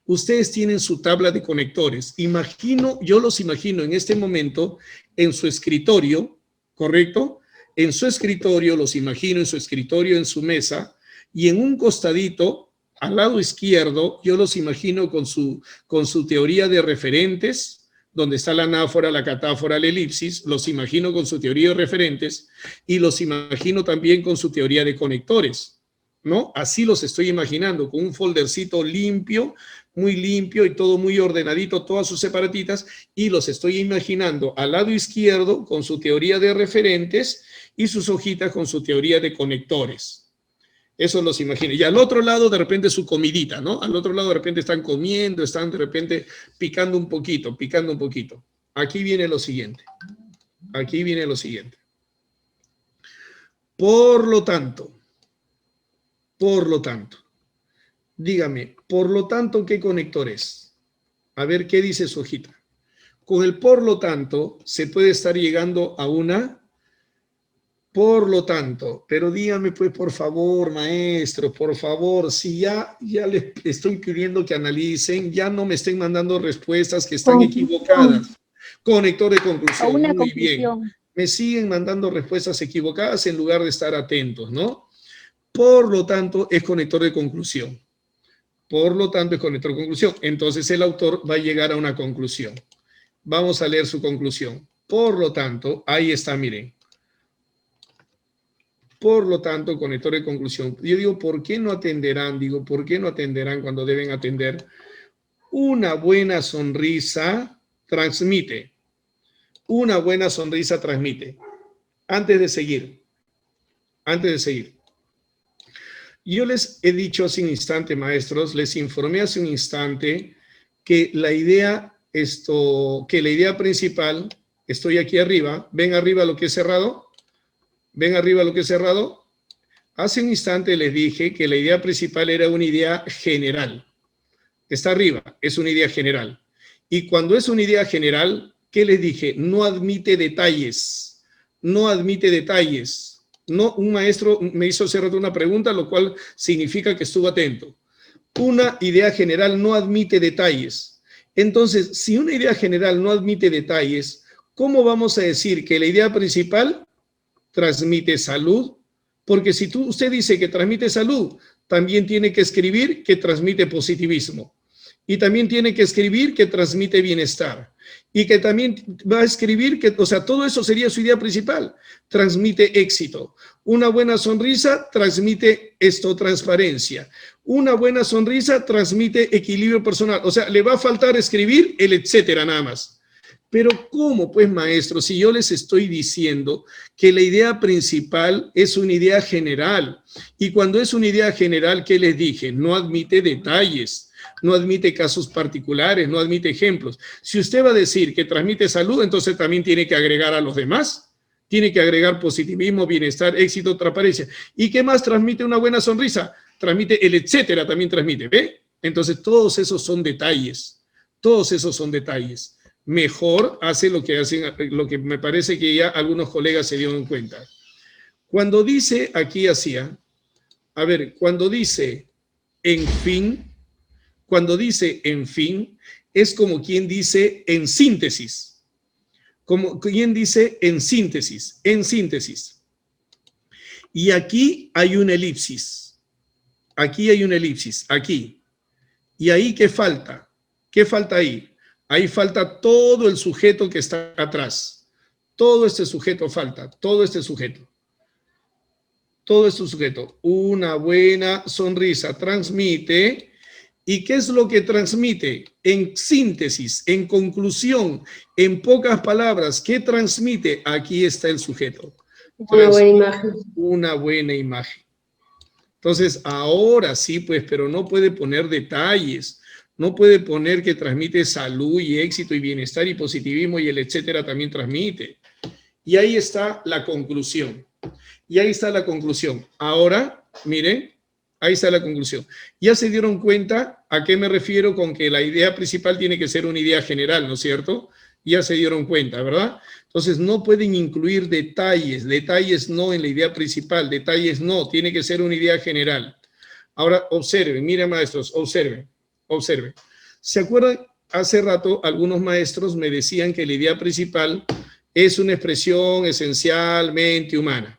Ustedes tienen su tabla de conectores. Yo los imagino en este momento en su escritorio, ¿correcto? En su escritorio, los imagino en su escritorio, en su mesa, y en un costadito, al lado izquierdo, yo los imagino con su teoría de referentes, donde está la anáfora, la catáfora, la elipsis, los imagino con su teoría de referentes y los imagino también con su teoría de conectores, ¿no? Así los estoy imaginando, con un foldercito limpio, muy limpio y todo muy ordenadito, todas sus separatitas, y los estoy imaginando al lado izquierdo con su teoría de referentes y sus hojitas con su teoría de conectores. Eso los imagino. Y al otro lado, de repente, su comidita, ¿no? Al otro lado, de repente, están comiendo, están de repente picando un poquito. Aquí viene lo siguiente. Por lo tanto, dígame, por lo tanto, ¿qué conector es? A ver, ¿qué dice su hojita? Con el por lo tanto, se puede estar llegando a una... Por lo tanto, pero dígame pues por favor, maestro, por favor, si ya les estoy pidiendo que analicen, ya no me estén mandando respuestas que están equivocadas. Conector de conclusión, muy bien. Me siguen mandando respuestas equivocadas en lugar de estar atentos, ¿no? Por lo tanto, es conector de conclusión. Entonces el autor va a llegar a una conclusión. Vamos a leer su conclusión. Por lo tanto, ahí está, miren. Por lo tanto, conector de conclusión. Yo digo, ¿por qué no atenderán? Cuando deben atender? Una buena sonrisa transmite. Antes de seguir. Yo les he dicho hace un instante, maestros, les informé hace un instante que la idea principal, estoy aquí arriba, ven arriba lo que he cerrado. Hace un instante les dije que la idea principal era una idea general. Está arriba, es una idea general. Y cuando es una idea general, ¿qué les dije? No admite detalles. No, un maestro me hizo hace rato una pregunta, lo cual significa que estuvo atento. Una idea general no admite detalles. Entonces, si una idea general no admite detalles, ¿cómo vamos a decir que la idea principal transmite salud? Porque si usted dice que transmite salud, también tiene que escribir que transmite positivismo. Y también tiene que escribir que transmite bienestar. Y que también va a escribir que, o sea, todo eso sería su idea principal. Transmite éxito. Una buena sonrisa transmite transparencia. Una buena sonrisa transmite equilibrio personal. O sea, le va a faltar escribir el etcétera nada más. Pero ¿cómo, pues, maestro? Si yo les estoy diciendo que la idea principal es una idea general. Y cuando es una idea general, ¿qué les dije? No admite detalles. No admite casos particulares, no admite ejemplos. Si usted va a decir que transmite salud, entonces también tiene que agregar a los demás. Tiene que agregar positivismo, bienestar, éxito, transparencia. ¿Y qué más transmite una buena sonrisa? Transmite el etcétera, también transmite, ¿ve? Entonces todos esos son detalles. Todos esos son detalles. Mejor hace lo que hacen, lo que me parece que ya algunos colegas se dieron cuenta. Cuando dice, aquí hacía, a ver, cuando dice en fin, cuando dice en fin, es como quien dice en síntesis. Como quien dice en síntesis, en síntesis. Y aquí hay una elipsis. Aquí hay una elipsis, aquí. ¿Y ahí qué falta? ¿Qué falta ahí? Ahí falta todo el sujeto que está atrás. Todo este sujeto falta, todo este sujeto. Todo este sujeto. Una buena sonrisa transmite. ¿Y qué es lo que transmite? En síntesis, en conclusión, en pocas palabras, ¿qué transmite? Aquí está el sujeto. Una buena imagen. Una buena imagen. Entonces, ahora sí, pues, pero no puede poner detalles. No puede poner que transmite salud y éxito y bienestar y positivismo y el etcétera también transmite. Y ahí está la conclusión. Y ahí está la conclusión. Ahora, miren. Ahí está la conclusión. Ya se dieron cuenta a qué me refiero con que la idea principal tiene que ser una idea general, ¿no es cierto? Ya se dieron cuenta, ¿verdad? Entonces no pueden incluir detalles, detalles no en la idea principal, detalles no, tiene que ser una idea general. Ahora observen, miren maestros, observen, observen. ¿Se acuerdan? Hace rato algunos maestros me decían que la idea principal es una expresión esencialmente humana.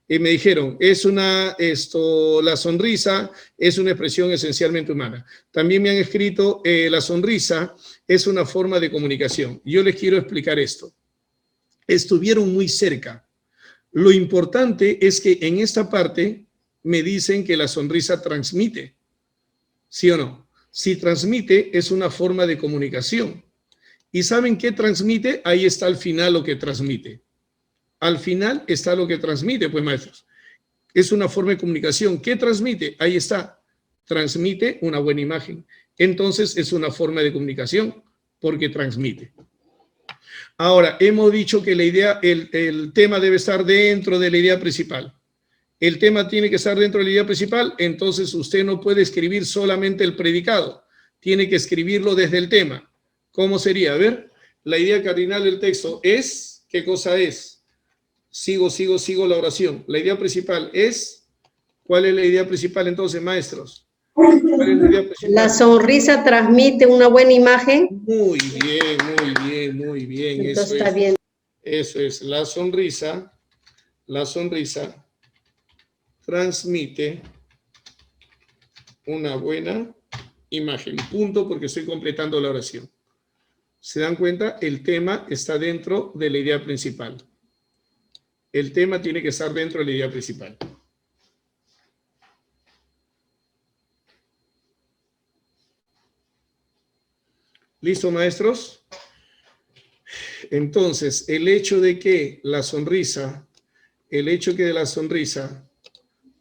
Y me dijeron, la sonrisa es una expresión esencialmente humana. También me han escrito, la sonrisa es una forma de comunicación. Yo les quiero explicar esto. Estuvieron muy cerca. Lo importante es que en esta parte me dicen que la sonrisa transmite. ¿Sí o no? Si transmite, es una forma de comunicación. ¿Y saben qué transmite? Ahí está al final lo que transmite. Al final está lo que transmite, pues maestros. Es una forma de comunicación. ¿Qué transmite? Ahí está. Transmite una buena imagen. Entonces es una forma de comunicación porque transmite. Ahora, hemos dicho que la idea, el tema debe estar dentro de la idea principal. El tema tiene que estar dentro de la idea principal, entonces usted no puede escribir solamente el predicado. Tiene que escribirlo desde el tema. ¿Cómo sería? A ver, la idea cardinal del texto es, ¿qué cosa es? Sigo la oración. La idea principal es, ¿cuál es la idea principal entonces, maestros? ¿Cuál es la idea principal? La sonrisa transmite una buena imagen. Muy bien, muy bien, muy bien. Entonces está bien. Eso es, la sonrisa transmite una buena imagen. Punto, porque estoy completando la oración. ¿Se dan cuenta? El tema está dentro de la idea principal. El tema tiene que estar dentro de la idea principal. ¿Listo, maestros? Entonces, el hecho de que la sonrisa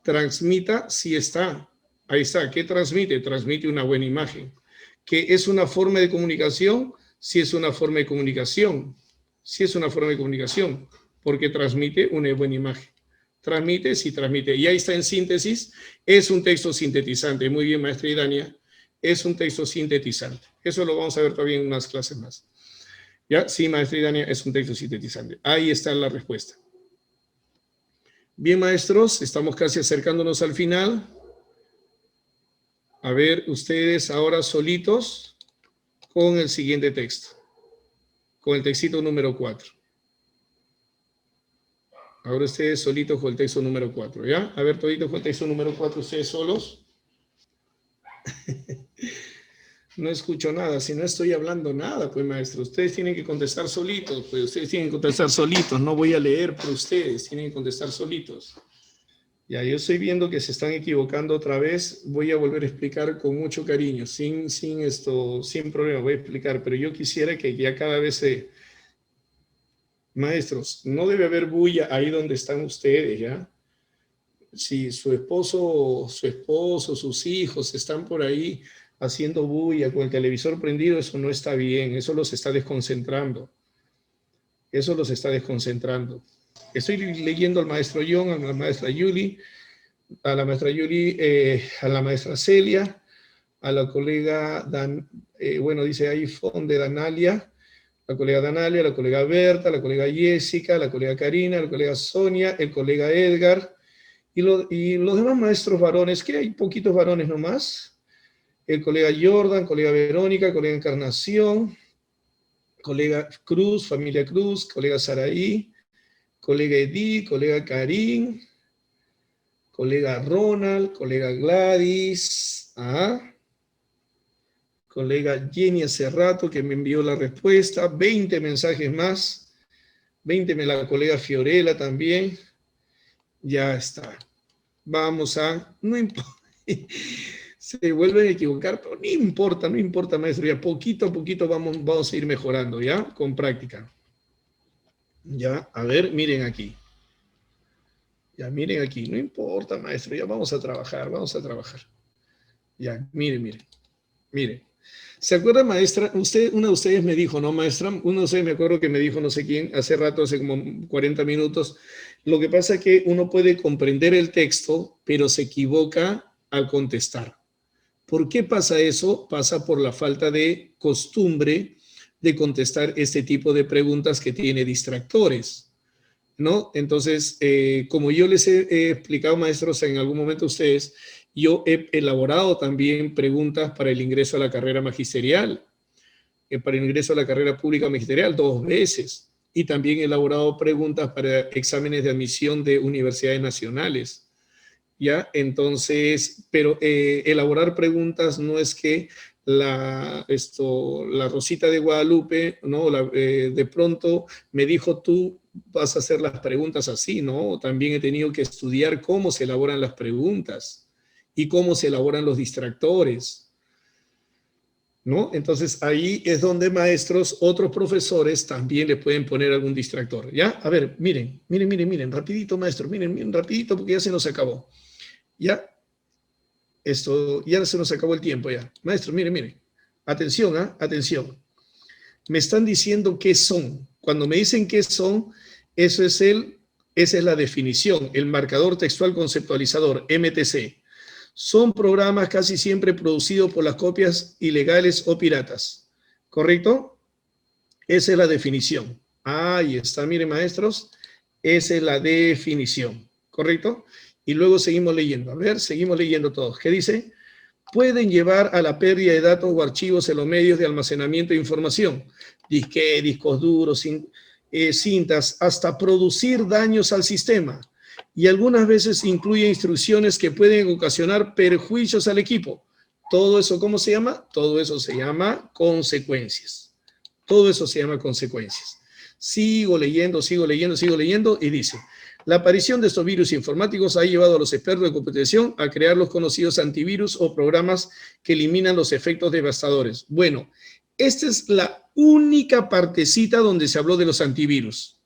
transmita, sí está. Ahí está. ¿Qué transmite? Transmite una buena imagen. ¿Que es una forma de comunicación? Sí es una forma de comunicación. Sí es una forma de comunicación. Porque transmite una buena imagen. Transmite, sí transmite. Y ahí está en síntesis. Es un texto sintetizante. Muy bien, maestra Idania. Es un texto sintetizante. Eso lo vamos a ver todavía en unas clases más. ¿Ya? Sí, maestra Idania, es un texto sintetizante. Ahí está la respuesta. Bien, maestros, estamos casi acercándonos al final. A ver, ustedes ahora solitos con el siguiente texto. Con el textito número 4. Ahora ustedes solitos con el texto número 4, ¿ya? A ver, toditos con el texto número 4, ustedes solos. No escucho nada, si no estoy hablando nada, pues maestro, ustedes tienen que contestar solitos, pues ustedes tienen que contestar solitos, no voy a leer por ustedes, tienen que contestar solitos. Ya, yo estoy viendo que se están equivocando otra vez, voy a volver a explicar con mucho cariño, sin problema, voy a explicar, pero yo quisiera que ya cada vez se... Maestros, no debe haber bulla ahí donde están ustedes, ¿ya? Si su esposo, sus hijos están por ahí haciendo bulla con el televisor prendido, eso no está bien, eso los está desconcentrando. Eso los está desconcentrando. Estoy leyendo al maestro John, a la maestra Yuli, a la maestra Celia, a la colega, dice ahí de Danalia, la colega Danalia, la colega Berta, la colega Jessica, la colega Karina, la colega Sonia, el colega Edgar, y los demás maestros varones, que hay poquitos varones nomás, el colega Jordan, colega Verónica, colega Encarnación, colega Cruz, familia Cruz, colega Saraí, colega Edith, colega Karim, colega Ronald, colega Gladys, colega Jenny hace rato que me envió la respuesta, 20 mensajes más, 20 la colega Fiorella también, ya está. Vamos no importa. Se vuelven a equivocar, pero no importa, maestro, ya poquito a poquito vamos a ir mejorando, ¿ya? Con práctica. Ya, a ver, miren aquí. Ya, miren aquí, no importa, maestro, ya vamos a trabajar. Ya, miren. ¿Se acuerda, maestra? Una de ustedes me dijo, ¿no, maestra? Uno de ustedes me acuerdo que me dijo, no sé quién, hace como 40 minutos, lo que pasa es que uno puede comprender el texto, pero se equivoca al contestar. ¿Por qué pasa eso? Pasa por la falta de costumbre de contestar este tipo de preguntas que tiene distractores, ¿no? Entonces, como yo les he explicado, maestros, en algún momento a ustedes, yo he elaborado también preguntas para el ingreso a la carrera magisterial, para el ingreso a la carrera pública magisterial 2 veces, y también he elaborado preguntas para exámenes de admisión de universidades nacionales. ¿Ya? Entonces, pero elaborar preguntas no es que la Rosita de Guadalupe, ¿no? De pronto me dijo, tú vas a hacer las preguntas así, ¿no? También he tenido que estudiar cómo se elaboran las preguntas y cómo se elaboran los distractores, ¿no? Entonces, ahí es donde maestros, otros profesores también le pueden poner algún distractor, ¿ya? A ver, miren, rapidito, maestro, miren, rapidito porque ya se nos acabó. Ya, ya se nos acabó el tiempo ya. Maestro, mire. Atención, atención. Me están diciendo qué son. Cuando me dicen qué son, esa es la definición, el marcador textual conceptualizador, MTC. Son programas casi siempre producidos por las copias ilegales o piratas. ¿Correcto? Esa es la definición. Ahí está, miren, maestros. Esa es la definición. ¿Correcto? Y luego seguimos leyendo. A ver, seguimos leyendo todos. ¿Qué dice? Pueden llevar a la pérdida de datos o archivos en los medios de almacenamiento de información. Disquetes, discos duros, cintas, hasta producir daños al sistema. Y algunas veces incluye instrucciones que pueden ocasionar perjuicios al equipo. Todo eso, ¿cómo se llama? Todo eso se llama consecuencias. Todo eso se llama consecuencias. Sigo leyendo y dice... La aparición de estos virus informáticos ha llevado a los expertos de computación a crear los conocidos antivirus o programas que eliminan los efectos devastadores. Bueno, esta es la única partecita donde se habló de los antivirus.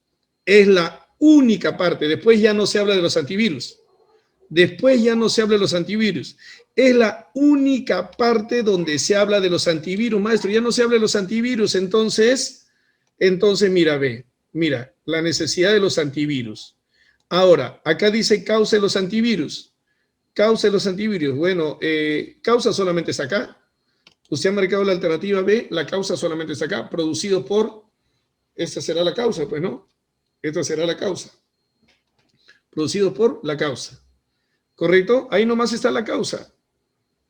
Es la única parte. Después ya no se habla de los antivirus. Es la única parte donde se habla de los antivirus. Maestro, ya no se habla de los antivirus. Entonces mira, la necesidad de los antivirus. Ahora, acá dice causa de los antivirus. Bueno, causa solamente está acá. Usted ha marcado la alternativa B, la causa solamente está acá. Producido por, esta será la causa, pues, ¿no? Esta será la causa. Producido por la causa. ¿Correcto? Ahí nomás está la causa.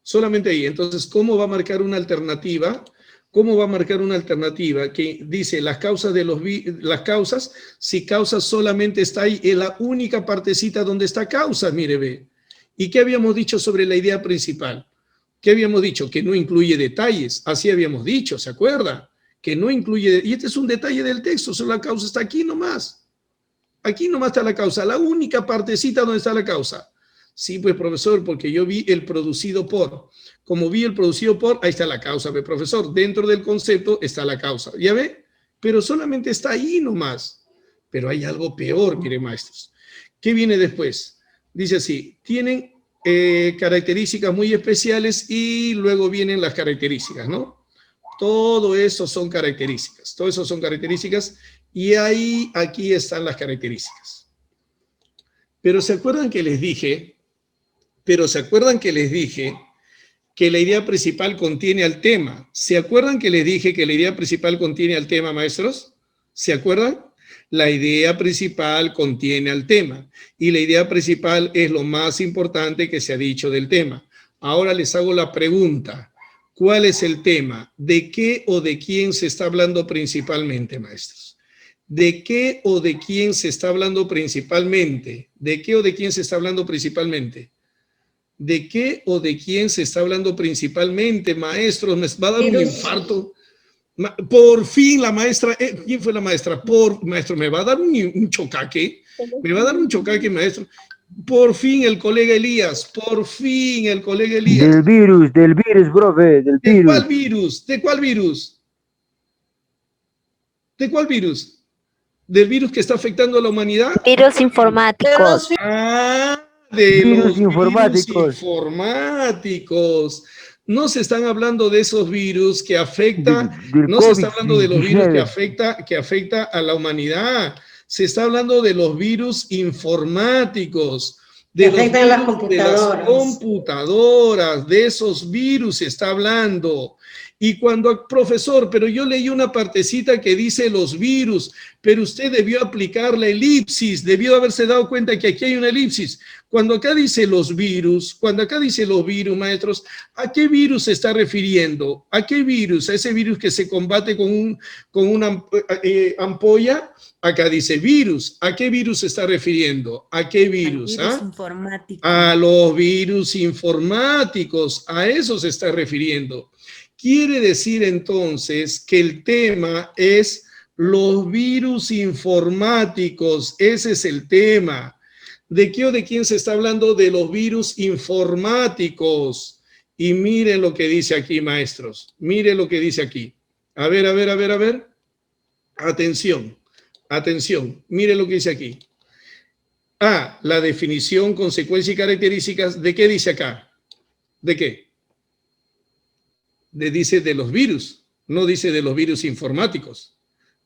Solamente ahí. Entonces, ¿cómo va a marcar una alternativa? Que dice las causas si causa solamente está ahí en la única partecita donde está causa, mire, ve. ¿Y qué habíamos dicho sobre la idea principal? ¿Qué habíamos dicho? Que no incluye detalles. Así habíamos dicho, ¿se acuerda? Que no incluye... Y este es un detalle del texto, solo la causa está aquí nomás. Aquí nomás está la causa, la única partecita donde está la causa. Sí, pues, profesor, porque yo vi el producido por. Como vi el producido por, ahí está la causa, pues, profesor. Dentro del concepto está la causa. ¿Ya ve? Pero solamente está ahí nomás. Pero hay algo peor, mire, maestros. ¿Qué viene después? Dice así, tienen características muy especiales y luego vienen las características, ¿no? Todo eso son características. Todo eso son características y ahí, aquí están las características. Pero ¿se acuerdan que les dije? Que la idea principal contiene al tema. ¿Se acuerdan que les dije que la idea principal contiene al tema, maestros? ¿Se acuerdan? La idea principal contiene al tema. Y la idea principal es lo más importante que se ha dicho del tema. Ahora les hago la pregunta. ¿Cuál es el tema? ¿De qué o de quién se está hablando principalmente, maestros? ¿De qué o de quién se está hablando principalmente? ¿De qué o de quién se está hablando principalmente? ¿De qué o de quién se está hablando principalmente, maestros? Me va a dar un infarto. Por fin la maestra, ¿quién fue la maestra? Maestro, me va a dar un chocaque. Me va a dar un chocaque, maestro. Por fin el colega Elías, por fin el colega Elías. Del virus, profe, del virus. ¿De cuál virus? ¿De cuál virus? ¿De cuál virus? ¿Del virus que está afectando a la humanidad? Virus informáticos. De los virus informáticos. No se están hablando de esos virus que afectan, no se está hablando de los virus que afecta a la humanidad. Se está hablando de los virus informáticos, de los virus de las computadoras, de esos virus se está hablando. Y cuando, profesor, pero yo leí una partecita que dice los virus, pero usted debió aplicar la elipsis, debió haberse dado cuenta que aquí hay una elipsis. Cuando acá dice los virus, maestros, ¿a qué virus se está refiriendo? ¿A qué virus? ¿A ese virus que se combate con una ampolla? Acá dice virus. ¿A qué virus se está refiriendo? ¿A qué virus? Virus informático. A los virus informáticos. A eso se está refiriendo. Quiere decir entonces que el tema es los virus informáticos. Ese es el tema. ¿De qué o de quién se está hablando? De los virus informáticos. Y miren lo que dice aquí, maestros. Miren lo que dice aquí. A ver. Atención. Miren lo que dice aquí. La definición, consecuencia y características. ¿De qué dice acá? ¿De qué? Dice de los virus, no dice de los virus informáticos.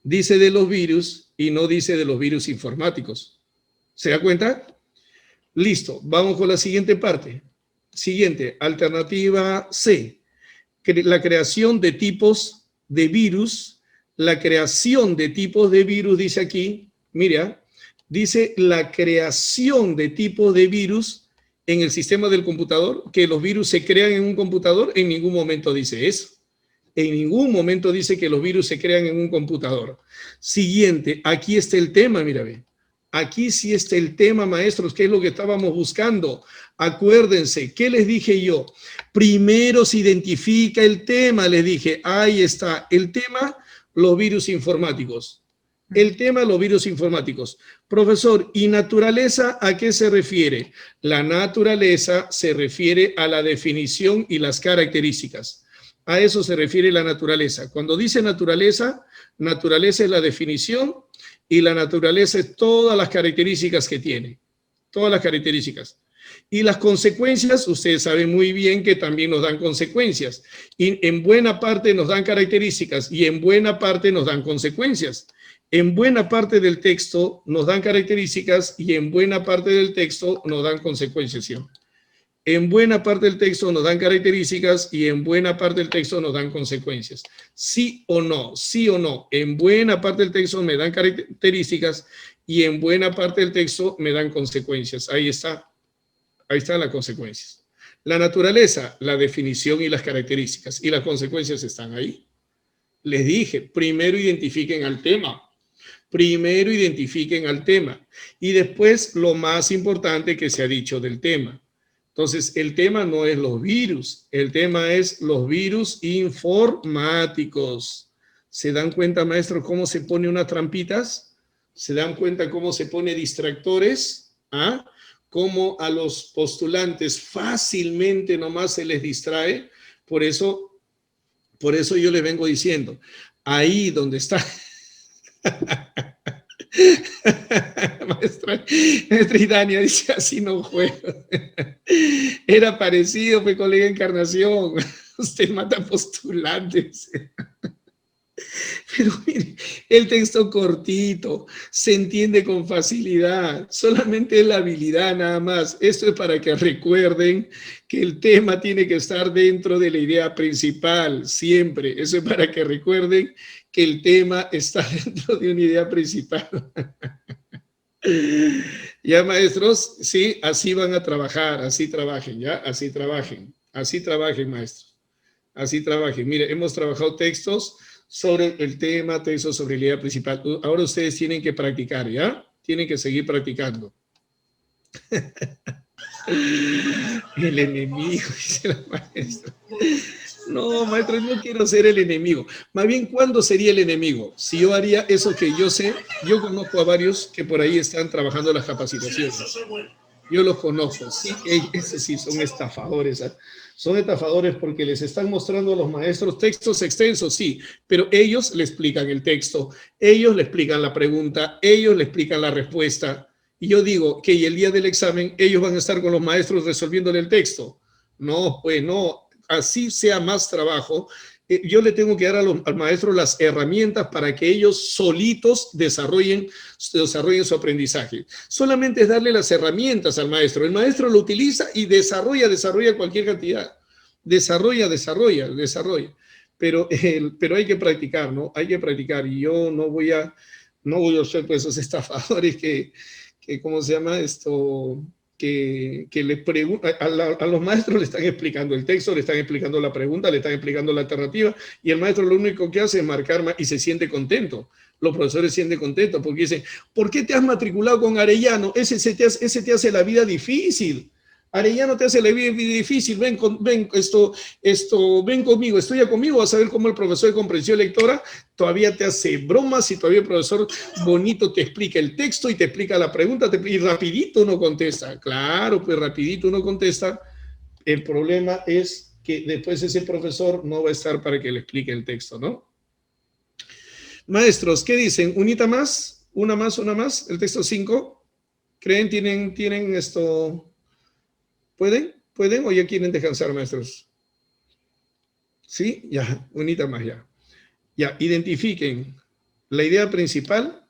Dice de los virus y no dice de los virus informáticos. ¿Se da cuenta? Listo, vamos con la siguiente parte. Siguiente, alternativa C. La creación de tipos de virus. La creación de tipos de virus, dice aquí, mira, dice la creación de tipos de virus en el sistema del computador, que los virus se crean en un computador. En ningún momento dice eso. En ningún momento dice que los virus se crean en un computador. Siguiente, aquí está el tema, mira, ve. Aquí sí está el tema, maestros, que es lo que estábamos buscando. Acuérdense, ¿qué les dije yo? Primero se identifica el tema, les dije, ahí está el tema, los virus informáticos. El tema, los virus informáticos. Profesor, ¿y naturaleza a qué se refiere? La naturaleza se refiere a la definición y las características. A eso se refiere la naturaleza. Cuando dice naturaleza, naturaleza es la definición y la naturaleza es todas las características que tiene. Todas las características. Y las consecuencias, ustedes saben muy bien que también nos dan consecuencias. Y en buena parte nos dan características y en buena parte nos dan consecuencias. En buena parte del texto nos dan características y en buena parte del texto nos dan consecuencias. ¿Sí? En buena parte del texto nos dan características y en buena parte del texto nos dan consecuencias. Sí o no, sí o no. En buena parte del texto me dan características y en buena parte del texto me dan consecuencias. Ahí está. Ahí están las consecuencias. La naturaleza, la definición y las características y las consecuencias están ahí. Les dije, primero identifiquen al tema. Primero identifiquen al tema y después lo más importante que se ha dicho del tema. Entonces, el tema no es los virus, el tema es los virus informáticos. ¿Se dan cuenta, maestro, cómo se pone unas trampitas? ¿Se dan cuenta cómo se pone distractores? ¿Ah? Cómo a los postulantes fácilmente nomás se les distrae. Por eso yo les vengo diciendo, ahí donde está... Maestra Idania dice, así no juego. Era parecido, fue colega Encarnación. Usted mata postulantes. Pero mire, el texto cortito, se entiende con facilidad, solamente es la habilidad nada más. Esto es para que recuerden que el tema tiene que estar dentro de la idea principal, siempre. Eso es para que recuerden que el tema está dentro de una idea principal. Ya, maestros, sí, así van a trabajar, así trabajen, ya, así trabajen, maestros, así trabajen. Mire, hemos trabajado textos sobre el tema, textos sobre la idea principal. Ahora ustedes tienen que practicar, ¿ya? Tienen que seguir practicando. El enemigo, dice la maestra. No, maestro, no quiero ser el enemigo. Más bien, ¿cuándo sería el enemigo? Si yo haría eso que yo sé, yo conozco a varios que por ahí están trabajando las capacitaciones. Yo los conozco, sí, esos sí son estafadores. ¿Eh? Son estafadores porque les están mostrando a los maestros textos extensos, sí, pero ellos le explican el texto, ellos le explican la pregunta, ellos le explican la respuesta. Y yo digo que el día del examen ellos van a estar con los maestros resolviéndole el texto. No, pues no. Así sea más trabajo, yo le tengo que dar al maestro las herramientas para que ellos solitos desarrollen su aprendizaje. Solamente es darle las herramientas al maestro. El maestro lo utiliza y desarrolla cualquier cantidad. Desarrolla. Pero hay que practicar, ¿no? Hay que practicar. Y yo no voy a ser pues esos estafadores que ¿cómo se llama esto? Que le preguntan, a los maestros le están explicando el texto, le están explicando la pregunta, le están explicando la alternativa, y el maestro lo único que hace es marcar y se siente contento. Los profesores se sienten contentos porque dicen, ¿por qué te has matriculado con Arellano? Ese te hace la vida difícil. Arellano te hace la vida difícil, ven conmigo, estudia conmigo, vas a ver cómo el profesor de comprensión lectora todavía te hace bromas y todavía el profesor bonito te explica el texto y te explica la pregunta y rapidito uno contesta. Claro, pues rapidito uno contesta. El problema es que después ese profesor no va a estar para que le explique el texto, ¿no? Maestros, ¿qué dicen? ¿Unita más? ¿Una más? ¿El texto 5? ¿Creen? ¿Tienen esto? ¿Pueden o ya quieren descansar, maestros? ¿Sí? Ya, unita más ya. Ya, identifiquen la idea principal,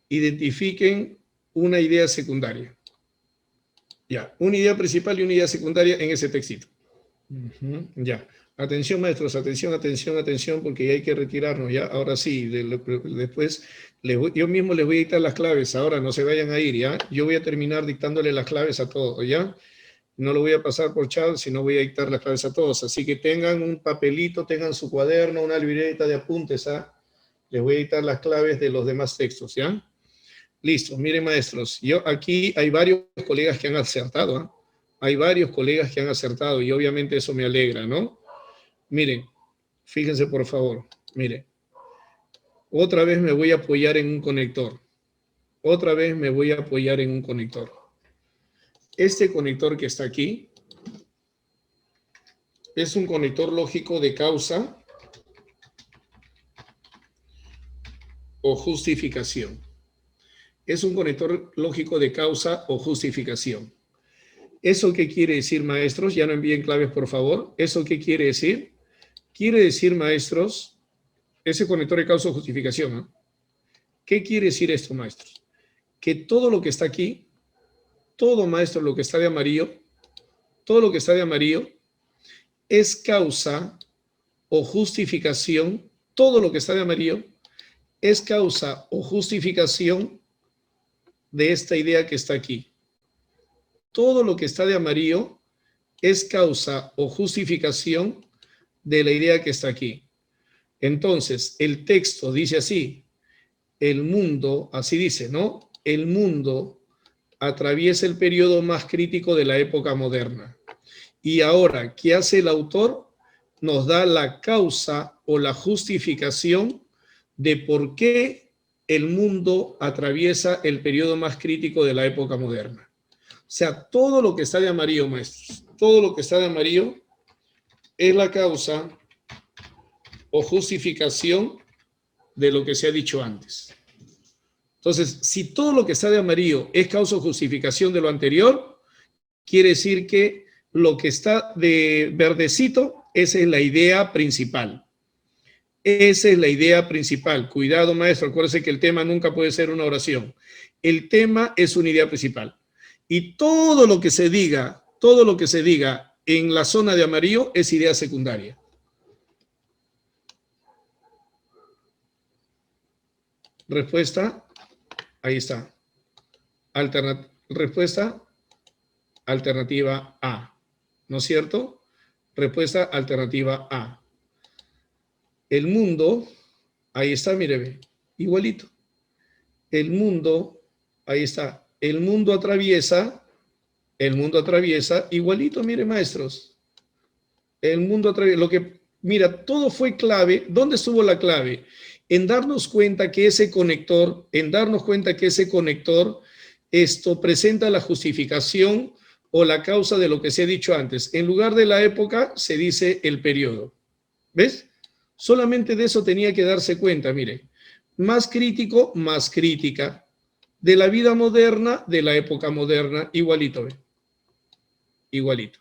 identifiquen una idea secundaria. Ya, una idea principal y una idea secundaria en ese textito. Ya, atención, maestros, atención, porque ya hay que retirarnos, ya. Ahora sí, después yo mismo les voy a dictar las claves, ahora no se vayan a ir, ya. Yo voy a terminar dictándole las claves a todos, ya. No lo voy a pasar por chat, sino voy a dictar las claves a todos. Así que tengan un papelito, tengan su cuaderno, una libreta de apuntes, ¿ah? Les voy a dictar las claves de los demás textos, ¿ya? Listo, miren, maestros, aquí hay varios colegas que han acertado, ¿ah? Hay varios colegas que han acertado y obviamente eso me alegra, ¿no? Miren, fíjense por favor, miren. Otra vez me voy a apoyar en un conector. Este conector que está aquí es un conector lógico de causa o justificación. Es un conector lógico de causa o justificación. ¿Eso qué quiere decir, maestros? Ya no envíen claves, por favor. ¿Eso qué quiere decir? Quiere decir, maestros, ese conector de causa o justificación, ¿eh? ¿Qué quiere decir esto, maestros? Que todo lo que está aquí, todo, maestro, lo que está de amarillo, todo lo que está de amarillo es causa o justificación, todo lo que está de amarillo es causa o justificación de esta idea que está aquí. Todo lo que está de amarillo es causa o justificación de la idea que está aquí. Entonces, el texto dice así, el mundo, así dice, ¿no? El mundo atraviesa el periodo más crítico de la época moderna. Y ahora, ¿qué hace el autor? Nos da la causa o la justificación de por qué el mundo atraviesa el periodo más crítico de la época moderna. O sea, todo lo que está de amarillo, maestros, todo lo que está de amarillo es la causa o justificación de lo que se ha dicho antes. Entonces, si todo lo que está de amarillo es causa o justificación de lo anterior, quiere decir que lo que está de verdecito, esa es la idea principal. Esa es la idea principal. Cuidado, maestro, acuérdese que el tema nunca puede ser una oración. El tema es una idea principal. Y todo lo que se diga en la zona de amarillo es idea secundaria. Respuesta, ahí está. Respuesta, alternativa A. ¿No es cierto? Respuesta, alternativa A. El mundo, ahí está, mire, igualito. El mundo, ahí está. El mundo atraviesa, igualito, mire, maestros. El mundo atraviesa, mira, todo fue clave. ¿Dónde estuvo la clave? En darnos cuenta que ese conector, esto presenta la justificación o la causa de lo que se ha dicho antes. En lugar de la época, se dice el periodo. ¿Ves? Solamente de eso tenía que darse cuenta, mire. Más crítico, más crítica. De la vida moderna, de la época moderna, igualito, ¿ve? Igualito.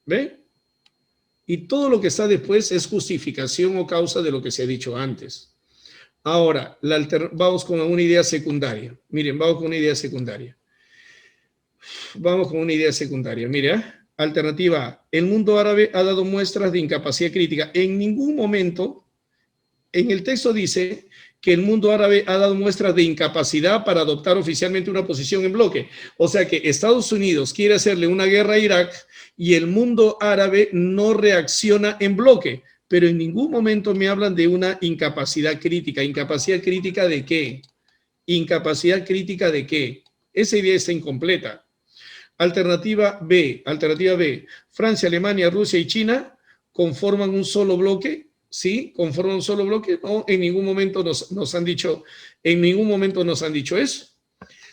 ¿Ve? Y todo lo que está después es justificación o causa de lo que se ha dicho antes. Ahora, vamos con una idea secundaria. Miren, vamos con una idea secundaria. Mira, alternativa A. El mundo árabe ha dado muestras de incapacidad crítica. En ningún momento, en el texto dice que el mundo árabe ha dado muestras de incapacidad para adoptar oficialmente una posición en bloque. O sea que Estados Unidos quiere hacerle una guerra a Irak y el mundo árabe no reacciona en bloque. Pero en ningún momento me hablan de una incapacidad crítica. ¿Incapacidad crítica de qué? ¿Incapacidad crítica de qué? Esa idea está incompleta. Alternativa B. Francia, Alemania, Rusia y China conforman un solo bloque. ¿Sí? ¿Conforman un solo bloque? No, en ningún momento nos han dicho eso.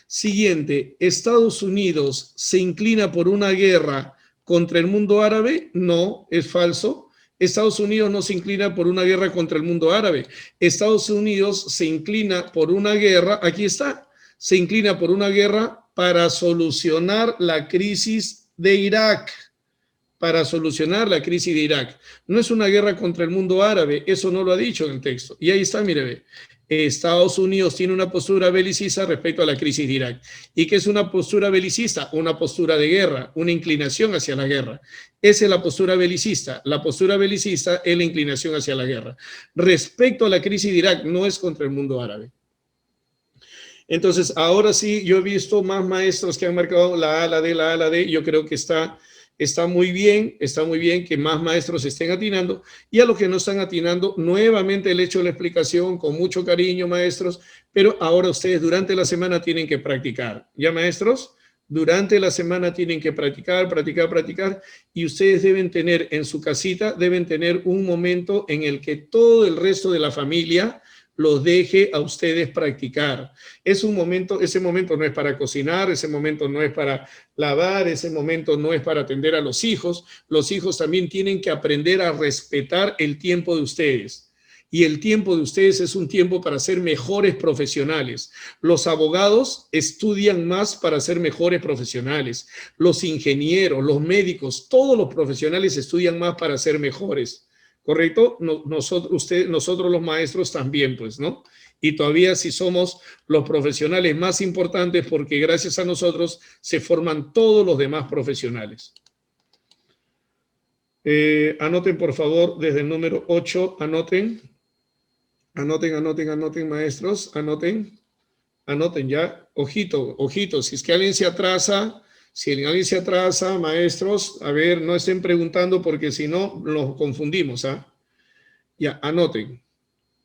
Siguiente. ¿Estados Unidos se inclina por una guerra contra el mundo árabe? No, es falso. Estados Unidos no se inclina por una guerra contra el mundo árabe. Estados Unidos se inclina por una guerra, aquí está, se inclina por una guerra para solucionar la crisis de Irak. No es una guerra contra el mundo árabe, eso no lo ha dicho en el texto. Y ahí está, mire, ve. Estados Unidos tiene una postura belicista respecto a la crisis de Irak. ¿Y qué es una postura belicista? Una postura de guerra, una inclinación hacia la guerra. Esa es la postura belicista. La postura belicista es la inclinación hacia la guerra. Respecto a la crisis de Irak, no es contra el mundo árabe. Entonces, ahora sí, yo he visto más maestros que han marcado la A, la D. Yo creo que está muy bien que más maestros estén atinando, y a los que no están atinando, nuevamente le echo la explicación con mucho cariño, maestros, pero ahora ustedes durante la semana tienen que practicar. ¿Ya, maestros? Durante la semana tienen que practicar, y ustedes deben tener en su casita, un momento en el que todo el resto de la familia los deje a ustedes practicar. Ese momento no es para cocinar, ese momento no es para lavar, ese momento no es para atender a los hijos. Los hijos también tienen que aprender a respetar el tiempo de ustedes. Y el tiempo de ustedes es un tiempo para ser mejores profesionales. Los abogados estudian más para ser mejores profesionales. Los ingenieros, los médicos, todos los profesionales estudian más para ser mejores. ¿Correcto? Nosotros los maestros también, pues, ¿no? Y todavía sí somos los profesionales más importantes porque gracias a nosotros se forman todos los demás profesionales. Anoten, por favor, desde el número 8, anoten, maestros, anoten ya, ojito, si es que alguien se atrasa, maestros, a ver, no estén preguntando porque si no, los confundimos, ¿ah? Ya, anoten.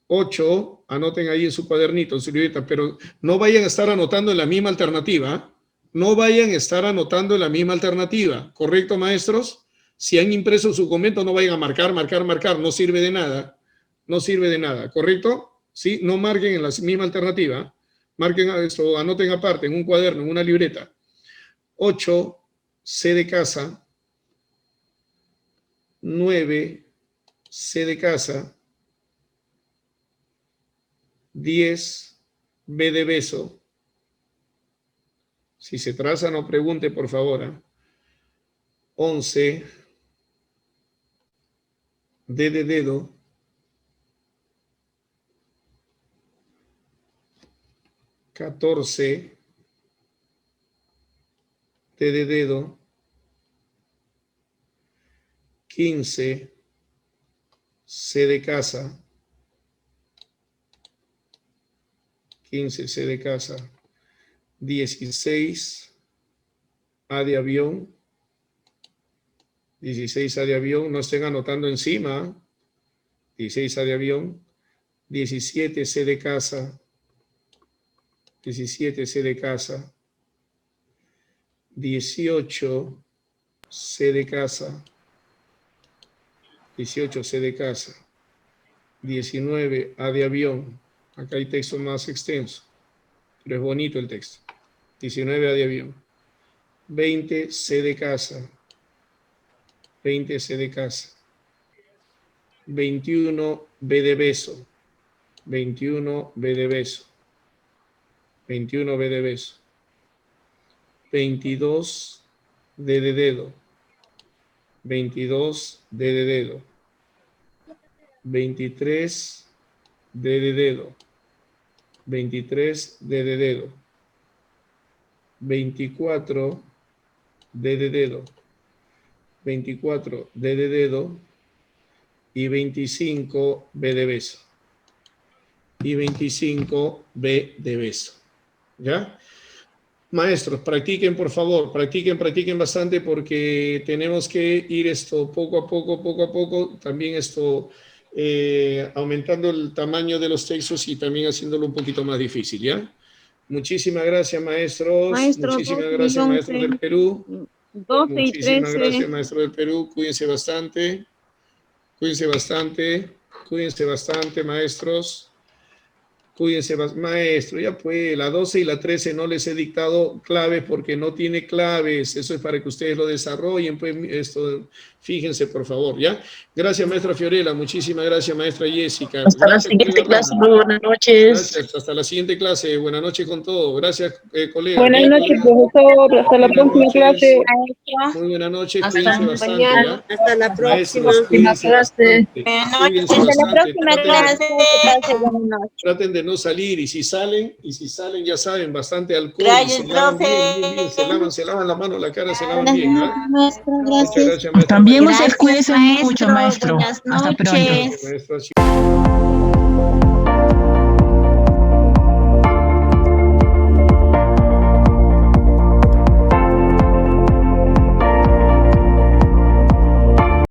8, anoten ahí en su cuadernito, en su libreta, pero no vayan a estar anotando en la misma alternativa, ¿ah? no vayan a estar anotando en la misma alternativa. ¿Correcto, maestros? Si han impreso su documento, no vayan a marcar, no sirve de nada. No sirve de nada, ¿correcto? ¿Sí? No marquen en la misma alternativa. Marquen esto, anoten aparte, en un cuaderno, en una libreta. 8, C de casa. 9, C de casa. 10, B de beso. Si se traza, no pregunte, por favor. 11, D de dedo. 14, D de dedo. 15, C de casa. 15, C de casa. 16, A de avión. 16, A de avión. No estén anotando encima. 16, A de avión. 17, C de casa. 17, C de casa. 18, C de casa. 18, C de casa. 19, A de avión. Acá hay texto más extenso, pero es bonito el texto. 19, A de avión. 20, C de casa. 20, C de casa. 21, B de beso. 21, B de beso. 21, B de beso. 22, D de dedo. 22, D de dedo. 23, D de dedo. 23, D de dedo. 24, D de dedo. 24, D de dedo. Y 25, B de beso. Y 25, B de beso. ¿Ya? Maestros, practiquen, por favor, practiquen bastante porque tenemos que ir esto poco a poco, también esto aumentando el tamaño de los textos y también haciéndolo un poquito más difícil, ¿ya? Muchísimas gracias, maestros. Maestro, Muchísimas 12 y gracias, 11. maestros del Perú. 12 y Muchísimas 13. gracias, maestros del Perú. Cuídense bastante. Cuídense bastante, maestros. Cuídense, maestro, ya pues, la 12 y la 13 no les he dictado claves porque no tiene claves, eso es para que ustedes lo desarrollen, pues, esto, fíjense, por favor, ¿ya? Gracias, maestra Fiorella, muchísimas gracias, maestra Jessica. Hasta la Gracias, siguiente colega clase, Roma. muy buenas noches. Gracias, hasta la siguiente clase, buenas noches con todo. Gracias, colega. Buenas noches, profesor. Hasta la Buenas próxima noches. clase. Muy buenas noches, Hasta cuídense bastante, mañana. ¿ya? Hasta la próxima. Maestros, cuídense bastante. Cuídense Hasta la bastante. próxima clase. Traten de no salir y si salen, ya saben, bastante alcohol. Gracias, Se lavan profe. bien, se lavan la mano, la cara, se lavan bien. ¿Ah? Maestro, Muchas gracias. gracias, maestra. También María. ustedes cuídense mucho, maestro. Buenas Hasta pronto. noches. Maestra.